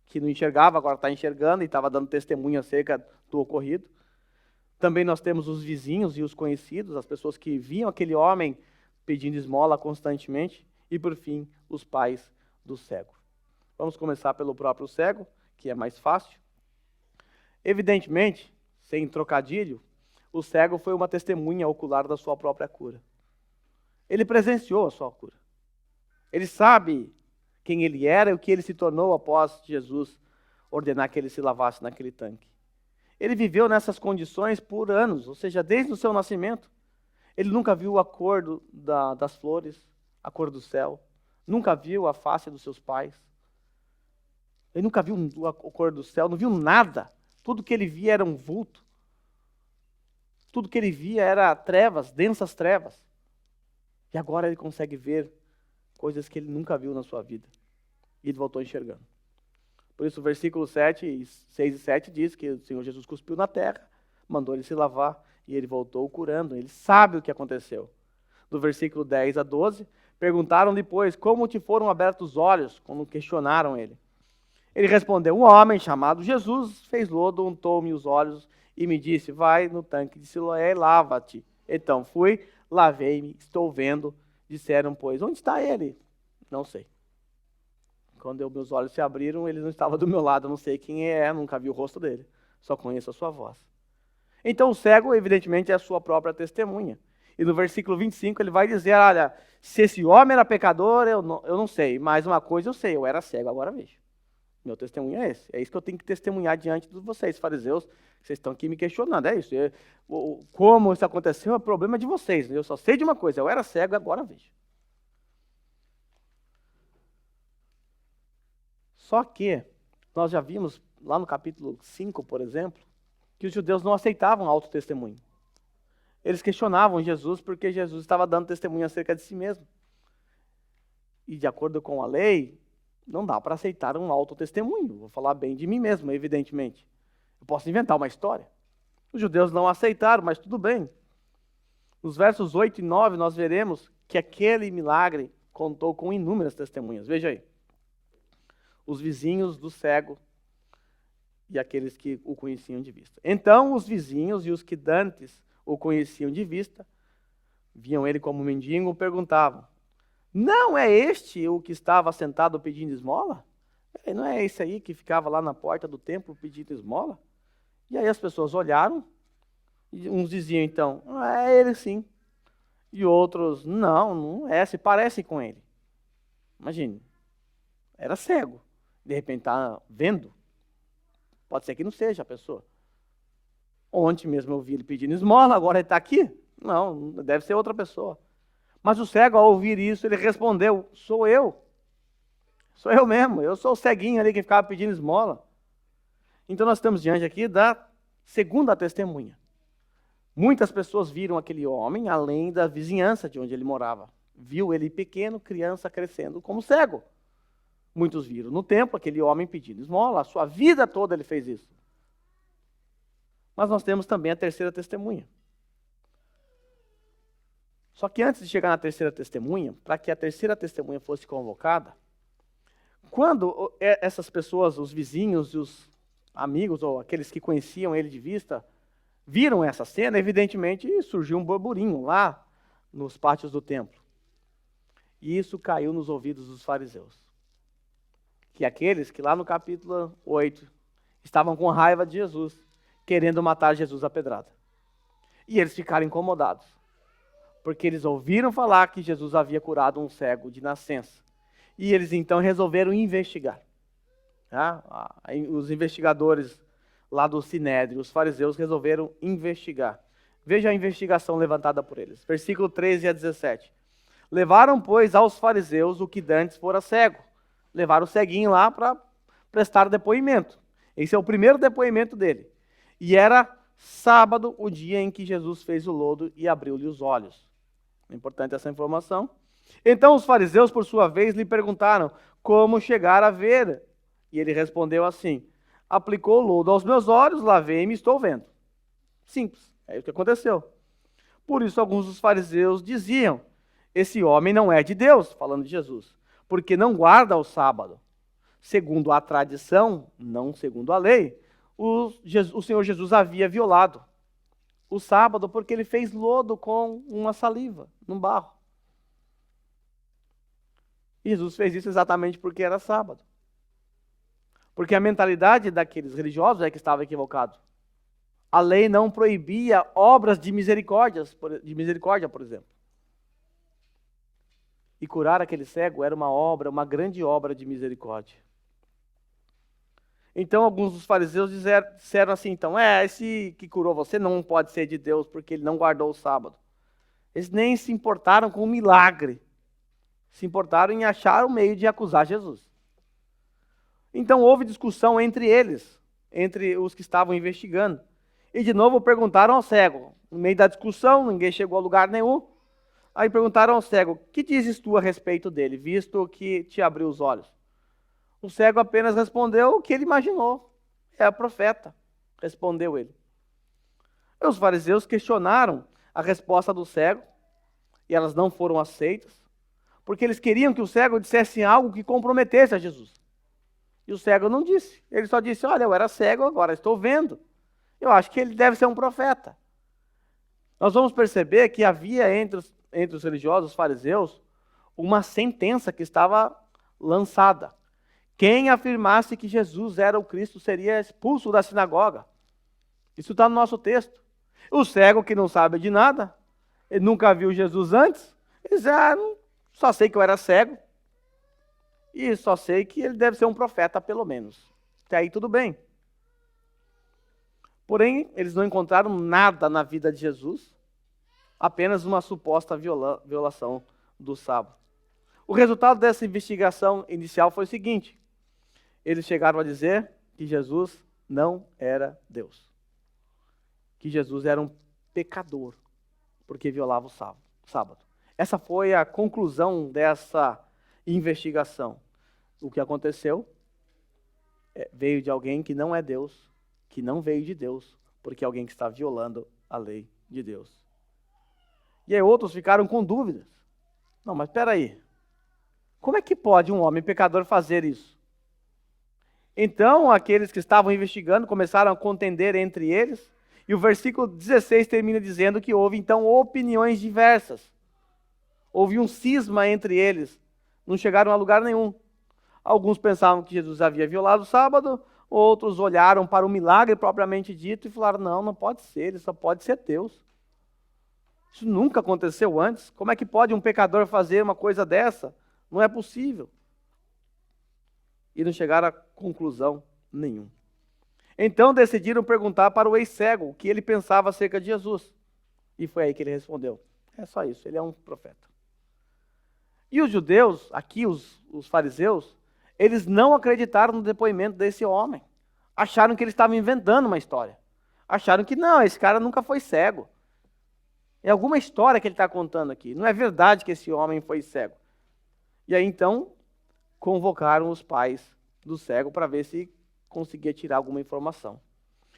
que não enxergava, agora está enxergando e estava dando testemunho acerca do ocorrido. Também nós temos os vizinhos e os conhecidos, as pessoas que viam aquele homem pedindo esmola constantemente. E, por fim, os pais do cego. Vamos começar pelo próprio cego, que é mais fácil. Evidentemente, sem trocadilho, o cego foi uma testemunha ocular da sua própria cura. Ele presenciou a sua cura. Ele sabe quem ele era e o que ele se tornou após Jesus ordenar que ele se lavasse naquele tanque. Ele viveu nessas condições por anos, ou seja, desde o seu nascimento. Ele nunca viu a cor das flores, a cor do céu. Nunca viu a face dos seus pais. Ele nunca viu a cor do céu, não viu nada. Tudo que ele via era um vulto. Tudo que ele via era trevas, densas trevas. E agora ele consegue ver coisas que ele nunca viu na sua vida. E ele voltou enxergando. Por isso o versículo 6 e 7 diz que o Senhor Jesus cuspiu na terra, mandou ele se lavar e ele voltou curando. Ele sabe o que aconteceu. Do versículo 10 a 12, perguntaram depois como te foram abertos os olhos, quando questionaram ele. Ele respondeu, um homem chamado Jesus fez lodo, untou-me os olhos e me disse, vai no tanque de Siloé e lava-te. Então fui, lavei-me, estou vendo. Disseram, pois, onde está ele? Não sei. Quando meus olhos se abriram, ele não estava do meu lado, eu não sei quem é, nunca vi o rosto dele, só conheço a sua voz. Então o cego, evidentemente, é a sua própria testemunha. E no versículo 25 ele vai dizer, olha, se esse homem era pecador, eu não sei, mas uma coisa eu sei, eu era cego, agora vejo. Meu testemunho é esse. É isso que eu tenho que testemunhar diante de vocês, fariseus, que vocês estão aqui me questionando. É isso. Como isso aconteceu é problema de vocês. Eu só sei de uma coisa, eu era cego e agora vejo. Só que nós já vimos lá no capítulo 5, por exemplo, que os judeus não aceitavam autotestemunho. Eles questionavam Jesus porque Jesus estava dando testemunho acerca de si mesmo. E de acordo com a lei, não dá para aceitar um autotestemunho. Vou falar bem de mim mesmo, evidentemente. Eu posso inventar uma história. Os judeus não aceitaram, mas tudo bem. Nos versos 8 e 9, nós veremos que aquele milagre contou com inúmeras testemunhas. Veja aí. Os vizinhos do cego e aqueles que o conheciam de vista. Então, os vizinhos e os que dantes o conheciam de vista, viam ele como mendigo, perguntavam, não é este o que estava sentado pedindo esmola? Não é esse aí que ficava lá na porta do templo pedindo esmola? E aí as pessoas olharam, e uns diziam então, é ele sim. E outros, não é, se parece com ele. Imagine, era cego, de repente está vendo. Pode ser que não seja a pessoa. Ontem mesmo eu vi ele pedindo esmola, agora ele está aqui? Não, deve ser outra pessoa. Mas o cego, ao ouvir isso, ele respondeu, sou eu. Sou eu mesmo, eu sou o ceguinho ali que ficava pedindo esmola. Então nós estamos diante aqui da segunda testemunha. Muitas pessoas viram aquele homem, além da vizinhança de onde ele morava. Viu ele pequeno, criança, crescendo como cego. Muitos viram no templo aquele homem pedindo esmola, a sua vida toda ele fez isso. Mas nós temos também a terceira testemunha. Só que antes de chegar na terceira testemunha, para que a terceira testemunha fosse convocada, quando essas pessoas, os vizinhos e os amigos, ou aqueles que conheciam ele de vista, viram essa cena, evidentemente surgiu um burburinho lá nos pátios do templo. E isso caiu nos ouvidos dos fariseus. Que aqueles que lá no capítulo 8 estavam com raiva de Jesus, querendo matar Jesus à pedrada. E eles ficaram incomodados, porque eles ouviram falar que Jesus havia curado um cego de nascença. E eles então resolveram investigar. Os investigadores lá do Sinédrio. Os fariseus resolveram investigar. Veja a investigação levantada por eles. Versículo 13 a 17. Levaram, pois, aos fariseus o que dantes fora cego. Levaram o ceguinho lá para prestar depoimento. Esse é o primeiro depoimento dele. E era sábado, o dia em que Jesus fez o lodo e abriu-lhe os olhos. É importante essa informação. Então os fariseus, por sua vez, lhe perguntaram como chegar a ver. E ele respondeu assim: aplicou o lodo aos meus olhos, lavei-me e estou vendo. Simples, é o que aconteceu. Por isso alguns dos fariseus diziam: esse homem não é de Deus, falando de Jesus, porque não guarda o sábado. Segundo a tradição, não segundo a lei, o Senhor Jesus havia violado o sábado porque ele fez lodo com uma saliva, num barro. E Jesus fez isso exatamente porque era sábado. Porque a mentalidade daqueles religiosos é que estava equivocado. A lei não proibia obras de misericórdia, por exemplo. E curar aquele cego era uma grande obra de misericórdia. Então alguns dos fariseus disseram assim, então, esse que curou você não pode ser de Deus porque ele não guardou o sábado. Eles nem se importaram com o milagre. Se importaram em achar o meio de acusar Jesus. Então houve discussão entre eles, entre os que estavam investigando. E de novo perguntaram ao cego. No meio da discussão, ninguém chegou a lugar nenhum. Aí perguntaram ao cego: que dizes tu a respeito dele, visto que te abriu os olhos? O cego apenas respondeu o que ele imaginou. É o profeta, respondeu ele. E os fariseus questionaram a resposta do cego, e elas não foram aceitas, porque eles queriam que o cego dissesse algo que comprometesse a Jesus. E o cego não disse. Ele só disse: olha, eu era cego, agora estou vendo. Eu acho que ele deve ser um profeta. Nós vamos perceber que havia entre os religiosos, os fariseus, uma sentença que estava lançada. Quem afirmasse que Jesus era o Cristo seria expulso da sinagoga. Isso está no nosso texto. O cego que não sabe de nada, ele nunca viu Jesus antes, ele diz: só sei que eu era cego, e só sei que ele deve ser um profeta, pelo menos. Até aí tudo bem. Porém, eles não encontraram nada na vida de Jesus, apenas uma suposta violação do sábado. O resultado dessa investigação inicial foi o seguinte: eles chegaram a dizer que Jesus não era Deus. Que Jesus era um pecador, porque violava o sábado. Essa foi a conclusão dessa investigação. O que aconteceu veio de alguém que não é Deus, que não veio de Deus, porque é alguém que está violando a lei de Deus. E aí outros ficaram com dúvidas. Não, mas espera aí. Como é que pode um homem pecador fazer isso? Então, aqueles que estavam investigando começaram a contender entre eles, e o versículo 16 termina dizendo que houve, então, opiniões diversas. Houve um cisma entre eles, não chegaram a lugar nenhum. Alguns pensavam que Jesus havia violado o sábado, outros olharam para o milagre propriamente dito e falaram: não pode ser, ele só pode ser Deus. Isso nunca aconteceu antes. Como é que pode um pecador fazer uma coisa dessa? Não é possível. E não chegaram a conclusão nenhuma. Então decidiram perguntar para o ex-cego o que ele pensava acerca de Jesus. E foi aí que ele respondeu: é só isso, ele é um profeta. E os judeus, aqui os fariseus, eles não acreditaram no depoimento desse homem. Acharam que ele estava inventando uma história. Acharam que não, esse cara nunca foi cego. É alguma história que ele está contando aqui. Não é verdade que esse homem foi cego. E aí então convocaram os pais do cego para ver se conseguia tirar alguma informação.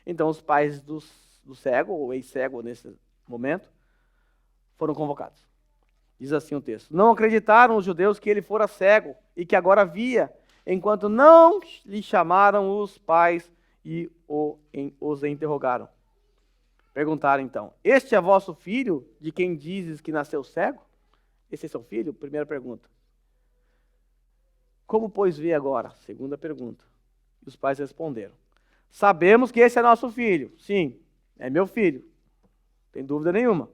Então os pais do cego, ou ex-cego nesse momento, foram convocados. Diz assim o texto: não acreditaram os judeus que ele fora cego e que agora via, enquanto não lhe chamaram os pais e os interrogaram. Perguntaram então: este é vosso filho, de quem dizes que nasceu cego? Esse é seu filho? Primeira pergunta. Como, pois, vê agora? Segunda pergunta. E os pais responderam: sabemos que esse é nosso filho. Sim, é meu filho. Não tem dúvida nenhuma.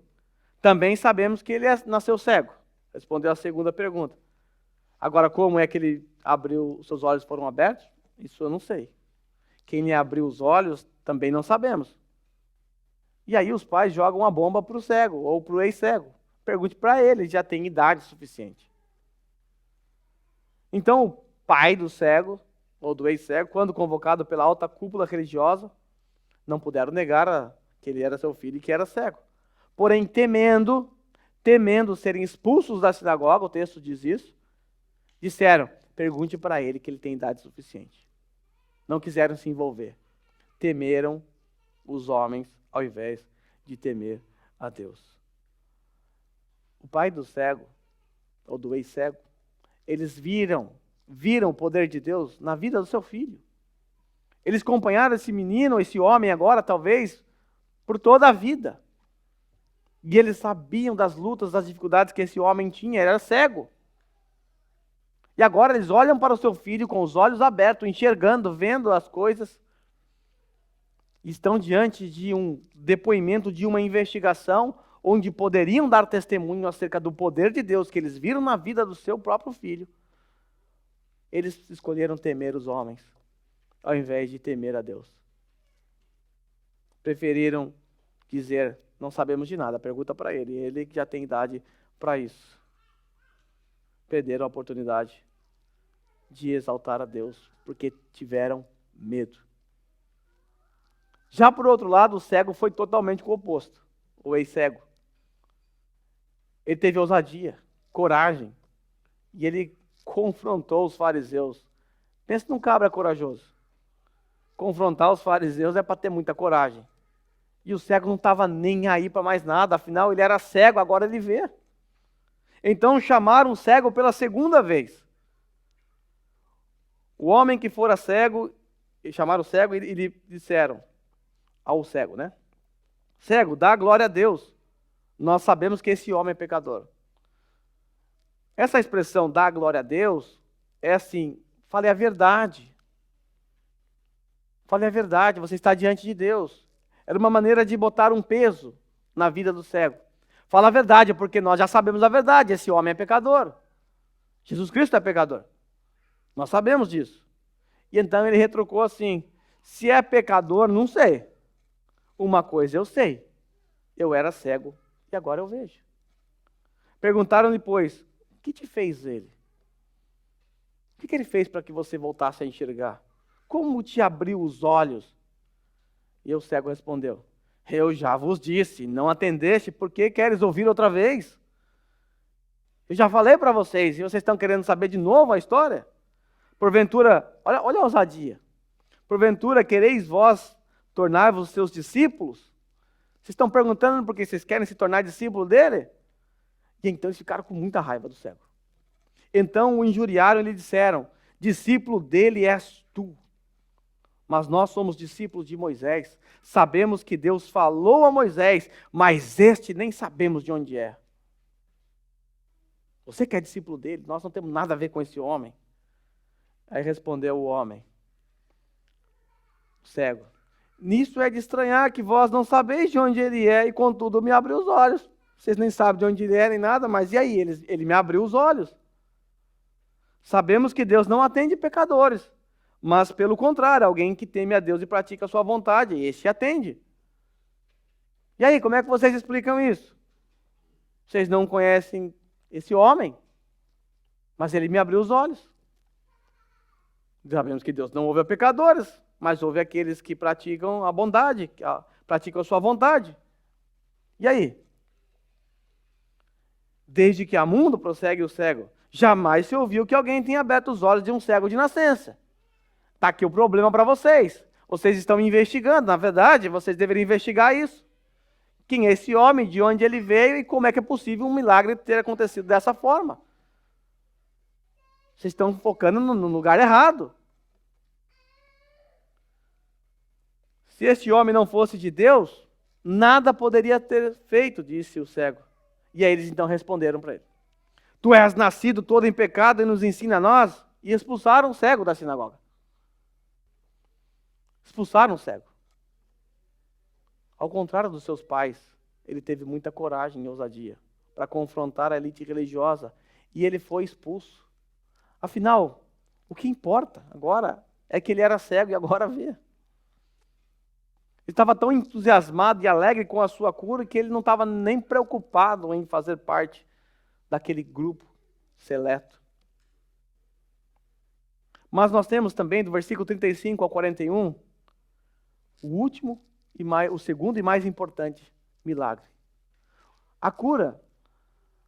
Também sabemos que ele nasceu cego. Respondeu a segunda pergunta. Agora, como é que ele abriu, seus olhos foram abertos? Isso eu não sei. Quem lhe abriu os olhos, também não sabemos. E aí os pais jogam a bomba para o cego, ou para o ex-cego. Pergunte para ele, ele já tem idade suficiente. Então o pai do cego, ou do ex-cego, quando convocado pela alta cúpula religiosa, não puderam negar que ele era seu filho e que era cego. Porém, temendo serem expulsos da sinagoga, o texto diz isso, disseram, pergunte para ele que ele tem idade suficiente. Não quiseram se envolver. Temeram os homens ao invés de temer a Deus. O pai do cego, ou do ex-cego, eles viram o poder de Deus na vida do seu filho. Eles acompanharam esse menino, esse homem agora, talvez, por toda a vida. E eles sabiam das lutas, das dificuldades que esse homem tinha, ele era cego. E agora eles olham para o seu filho com os olhos abertos, enxergando, vendo as coisas. Estão diante de um depoimento, de uma investigação, onde poderiam dar testemunho acerca do poder de Deus que eles viram na vida do seu próprio filho. Eles escolheram temer os homens, ao invés de temer a Deus. Preferiram dizer, não sabemos de nada, pergunta para ele que já tem idade para isso. Perderam a oportunidade de exaltar a Deus, porque tiveram medo. Já por outro lado, o cego foi totalmente o oposto, o ex-cego. Ele teve ousadia, coragem, e ele confrontou os fariseus. Pensa num cabra corajoso. Confrontar os fariseus é para ter muita coragem. E o cego não estava nem aí para mais nada, afinal ele era cego, agora ele vê. Então chamaram o cego pela segunda vez. O homem que fora cego, chamaram o cego e lhe disseram ao cego, né? Cego, dá glória a Deus. Nós sabemos que esse homem é pecador. Essa expressão, dá glória a Deus, é assim, fale a verdade. Fale a verdade, você está diante de Deus. Era uma maneira de botar um peso na vida do cego. Fala a verdade, porque nós já sabemos a verdade, esse homem é pecador. Jesus Cristo é pecador. Nós sabemos disso. E então ele retrucou assim, se é pecador, não sei. Uma coisa eu sei, eu era cego e agora eu vejo. Perguntaram depois, o que te fez ele? O que ele fez para que você voltasse a enxergar? Como te abriu os olhos? E o cego respondeu, eu já vos disse, não atendeste, por que queres ouvir outra vez? Eu já falei para vocês, e vocês estão querendo saber de novo a história? Porventura, olha a ousadia. Porventura, quereis vós tornar-vos seus discípulos? Vocês estão perguntando porque vocês querem se tornar discípulo dele? E então eles ficaram com muita raiva do cego. Então o injuriaram e lhe disseram, discípulo dele és tu. Mas nós somos discípulos de Moisés. Sabemos que Deus falou a Moisés, mas este nem sabemos de onde é. Você que é discípulo dele, nós não temos nada a ver com esse homem. Aí respondeu o homem, cego, nisso é de estranhar que vós não sabeis de onde ele é, e contudo me abriu os olhos. Vocês nem sabem de onde ele é nem nada, mas e aí? Ele me abriu os olhos. Sabemos que Deus não atende pecadores, mas pelo contrário, alguém que teme a Deus e pratica a sua vontade, esse atende. E aí, como é que vocês explicam isso? Vocês não conhecem esse homem, mas ele me abriu os olhos. Sabemos que Deus não ouve a pecadores, mas ouve aqueles que praticam a bondade, que praticam a sua vontade. E aí? Desde que há mundo, prossegue o cego, jamais se ouviu que alguém tenha aberto os olhos de um cego de nascença. Está aqui o problema para vocês. Vocês estão investigando, na verdade, vocês deveriam investigar isso. Quem é esse homem, de onde ele veio e como é que é possível um milagre ter acontecido dessa forma. Vocês estão focando no lugar errado. Se este homem não fosse de Deus, nada poderia ter feito, disse o cego. E aí eles então responderam para ele. Tu és nascido todo em pecado e nos ensina a nós? E expulsaram o cego da sinagoga. Expulsaram o cego. Ao contrário dos seus pais, ele teve muita coragem e ousadia para confrontar a elite religiosa e ele foi expulso. Afinal, o que importa agora é que ele era cego e agora vê. Estava tão entusiasmado e alegre com a sua cura que ele não estava nem preocupado em fazer parte daquele grupo seleto. Mas nós temos também, do versículo 35 ao 41, o segundo e mais importante milagre. A cura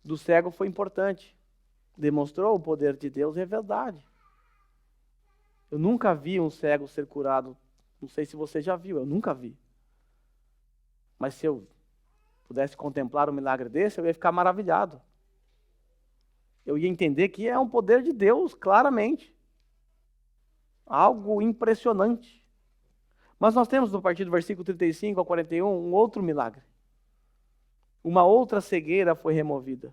do cego foi importante. Demonstrou o poder de Deus, é verdade. Eu nunca vi um cego ser curado. Não sei se você já viu, eu nunca vi. Mas se eu pudesse contemplar um milagre desse, eu ia ficar maravilhado. Eu ia entender que é um poder de Deus, claramente. Algo impressionante. Mas nós temos, a partir do versículo 35 ao 41, um outro milagre. Uma outra cegueira foi removida.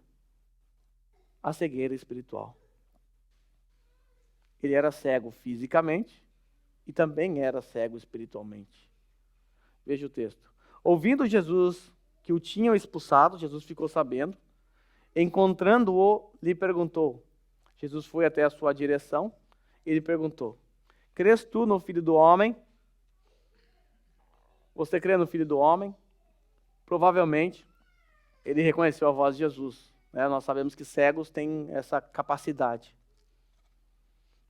A cegueira espiritual. Ele era cego fisicamente e também era cego espiritualmente. Veja o texto. Ouvindo Jesus que o tinham expulsado, Jesus ficou sabendo. Encontrando-o, lhe perguntou. Jesus foi até a sua direção e lhe perguntou: crês tu no Filho do Homem? Você crê no Filho do Homem? Provavelmente, ele reconheceu a voz de Jesus. Nós sabemos que cegos têm essa capacidade.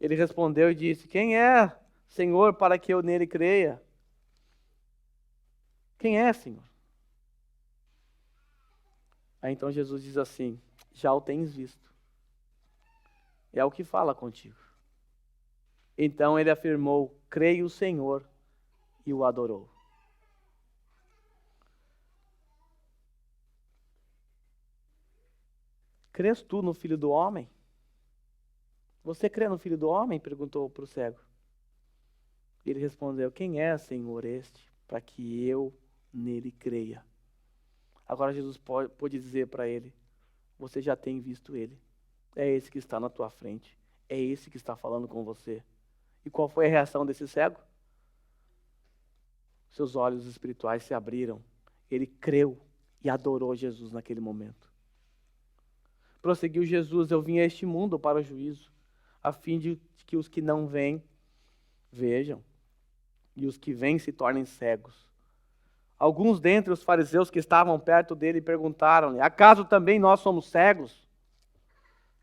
Ele respondeu e disse: quem é, Senhor, para que eu nele creia? Quem é, Senhor? Aí então Jesus diz assim: já o tens visto. É o que fala contigo. Então ele afirmou: creio, Senhor, e o adorou. Crês tu no Filho do Homem? Você crê no Filho do Homem? Perguntou para o cego. Ele respondeu: quem é, Senhor, este, para que eu nele creia? Agora Jesus pôde dizer para ele: você já tem visto ele. É esse que está na tua frente. É esse que está falando com você. E qual foi a reação desse cego? Seus olhos espirituais se abriram. Ele creu e adorou Jesus naquele momento. Prosseguiu Jesus: eu vim a este mundo para o juízo, a fim de que os que não veem, vejam, e os que veem se tornem cegos. Alguns dentre os fariseus que estavam perto dele perguntaram-lhe: acaso também nós somos cegos?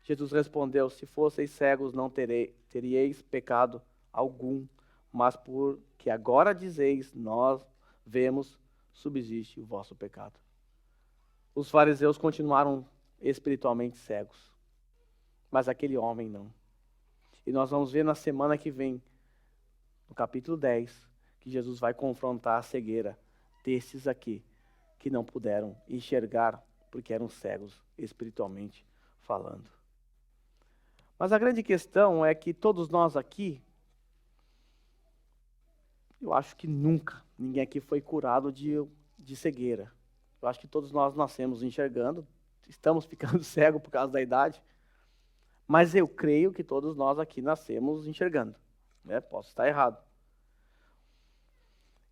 Jesus respondeu: se fosseis cegos não teríeis pecado algum, mas porque agora dizeis, nós vemos, subsiste o vosso pecado. Os fariseus continuaram espiritualmente cegos, mas aquele homem não. E nós vamos ver na semana que vem, no capítulo 10, que Jesus vai confrontar a cegueira desses aqui, que não puderam enxergar porque eram cegos espiritualmente falando. Mas a grande questão é que todos nós aqui, eu acho que nunca ninguém aqui foi curado de cegueira. Eu acho que todos nós nascemos enxergando, estamos ficando cegos por causa da idade, mas eu creio que todos nós aqui nascemos enxergando. Posso estar errado.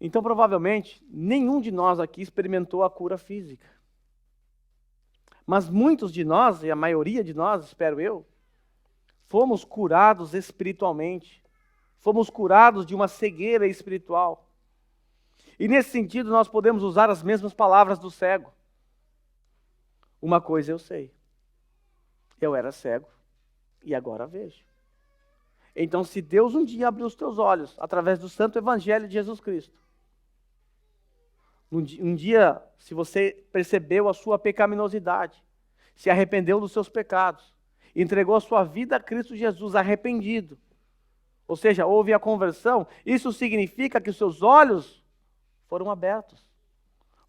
Então, provavelmente, nenhum de nós aqui experimentou a cura física. Mas muitos de nós, e a maioria de nós, espero eu, fomos curados espiritualmente. Fomos curados de uma cegueira espiritual. E nesse sentido, nós podemos usar as mesmas palavras do cego. Uma coisa eu sei: eu era cego e agora vejo. Então, se Deus um dia abriu os teus olhos através do santo evangelho de Jesus Cristo, um dia, se você percebeu a sua pecaminosidade, se arrependeu dos seus pecados, entregou a sua vida a Cristo Jesus arrependido, ou seja, houve a conversão, isso significa que os seus olhos foram abertos.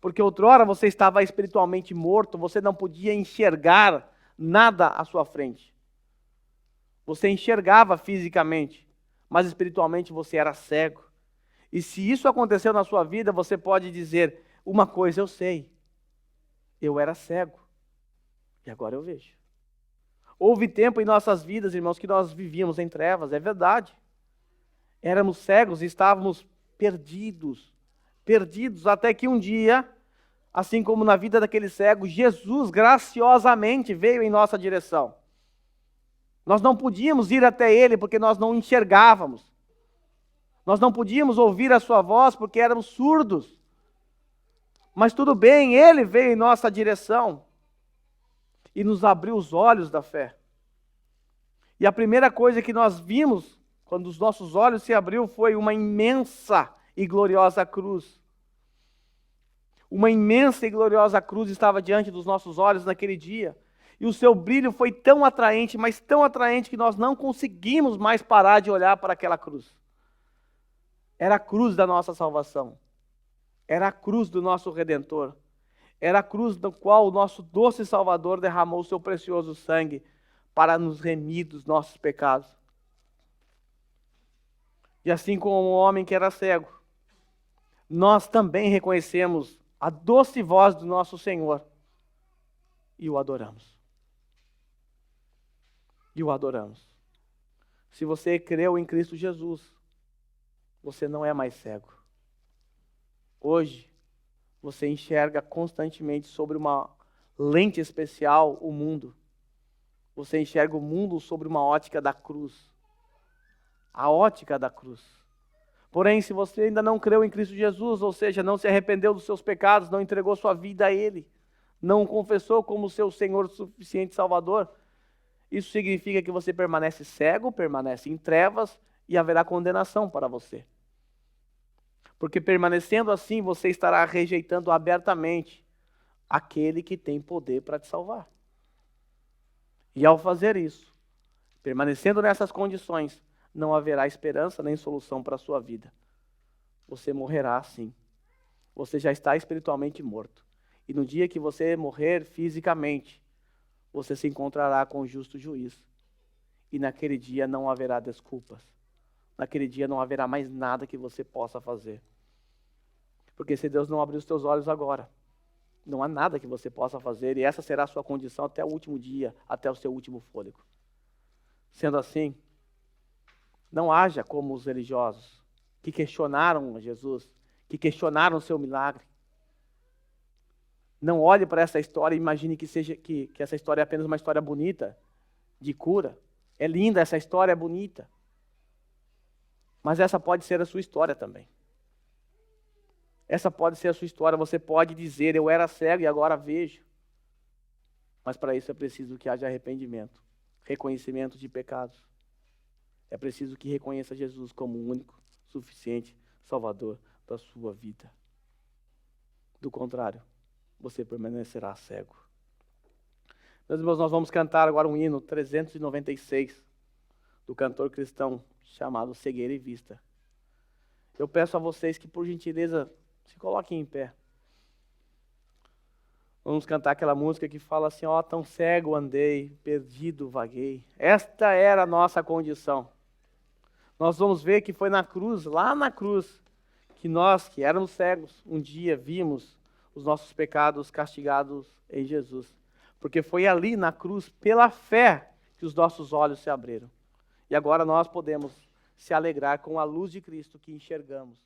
Porque outrora você estava espiritualmente morto, você não podia enxergar nada à sua frente. Você enxergava fisicamente, mas espiritualmente você era cego. E se isso aconteceu na sua vida, você pode dizer: uma coisa eu sei, eu era cego e agora eu vejo. Houve tempo em nossas vidas, irmãos, que nós vivíamos em trevas, é verdade. Éramos cegos e estávamos perdidos até que um dia, assim como na vida daquele cego, Jesus graciosamente veio em nossa direção. Nós não podíamos ir até ele porque nós não enxergávamos. Nós não podíamos ouvir a sua voz porque éramos surdos. Mas tudo bem, ele veio em nossa direção e nos abriu os olhos da fé. E a primeira coisa que nós vimos, quando os nossos olhos se abriu, foi uma imensa e gloriosa cruz. Uma imensa e gloriosa cruz estava diante dos nossos olhos naquele dia. E o seu brilho foi tão atraente, mas tão atraente, que nós não conseguimos mais parar de olhar para aquela cruz. Era a cruz da nossa salvação. Era a cruz do nosso Redentor. Era a cruz no qual o nosso doce Salvador derramou o seu precioso sangue para nos remir dos nossos pecados. E assim como o homem que era cego, nós também reconhecemos a doce voz do nosso Senhor e o adoramos. E o adoramos. Se você creu em Cristo Jesus, você não é mais cego. Hoje, você enxerga constantemente sobre uma lente especial o mundo. Você enxerga o mundo sobre uma ótica da cruz. A ótica da cruz. Porém, se você ainda não creu em Cristo Jesus, ou seja, não se arrependeu dos seus pecados, não entregou sua vida a Ele, não o confessou como seu Senhor suficiente Salvador, isso significa que você permanece cego, permanece em trevas e haverá condenação para você. Porque permanecendo assim, você estará rejeitando abertamente aquele que tem poder para te salvar. E ao fazer isso, permanecendo nessas condições, não haverá esperança nem solução para a sua vida. Você morrerá assim. Você já está espiritualmente morto. E no dia que você morrer fisicamente, você se encontrará com o justo juiz. E naquele dia não haverá desculpas. Naquele dia não haverá mais nada que você possa fazer. Porque se Deus não abrir os teus olhos agora, não há nada que você possa fazer, e essa será a sua condição até o último dia, até o seu último fôlego. Sendo assim, não haja como os religiosos, que questionaram Jesus, que questionaram o seu milagre. Não olhe para essa história e imagine que essa história é apenas uma história bonita, de cura. É linda, essa história é bonita. Mas essa pode ser a sua história também. Essa pode ser a sua história. Você pode dizer, eu era cego e agora vejo. Mas para isso é preciso que haja arrependimento, reconhecimento de pecados. É preciso que reconheça Jesus como o único, suficiente Salvador da sua vida. Do contrário, você permanecerá cego. Meus irmãos, nós vamos cantar agora um hino 396 do cantor cristão chamado Cegueira e Vista. Eu peço a vocês que, por gentileza, se coloquem em pé. Vamos cantar aquela música que fala assim, ó, tão cego andei, perdido vaguei. Esta era a nossa condição. Nós vamos ver que foi na cruz, lá na cruz, que nós, que éramos cegos, um dia vimos os nossos pecados castigados em Jesus. Porque foi ali na cruz, pela fé, que os nossos olhos se abriram. E agora nós podemos se alegrar com a luz de Cristo que enxergamos.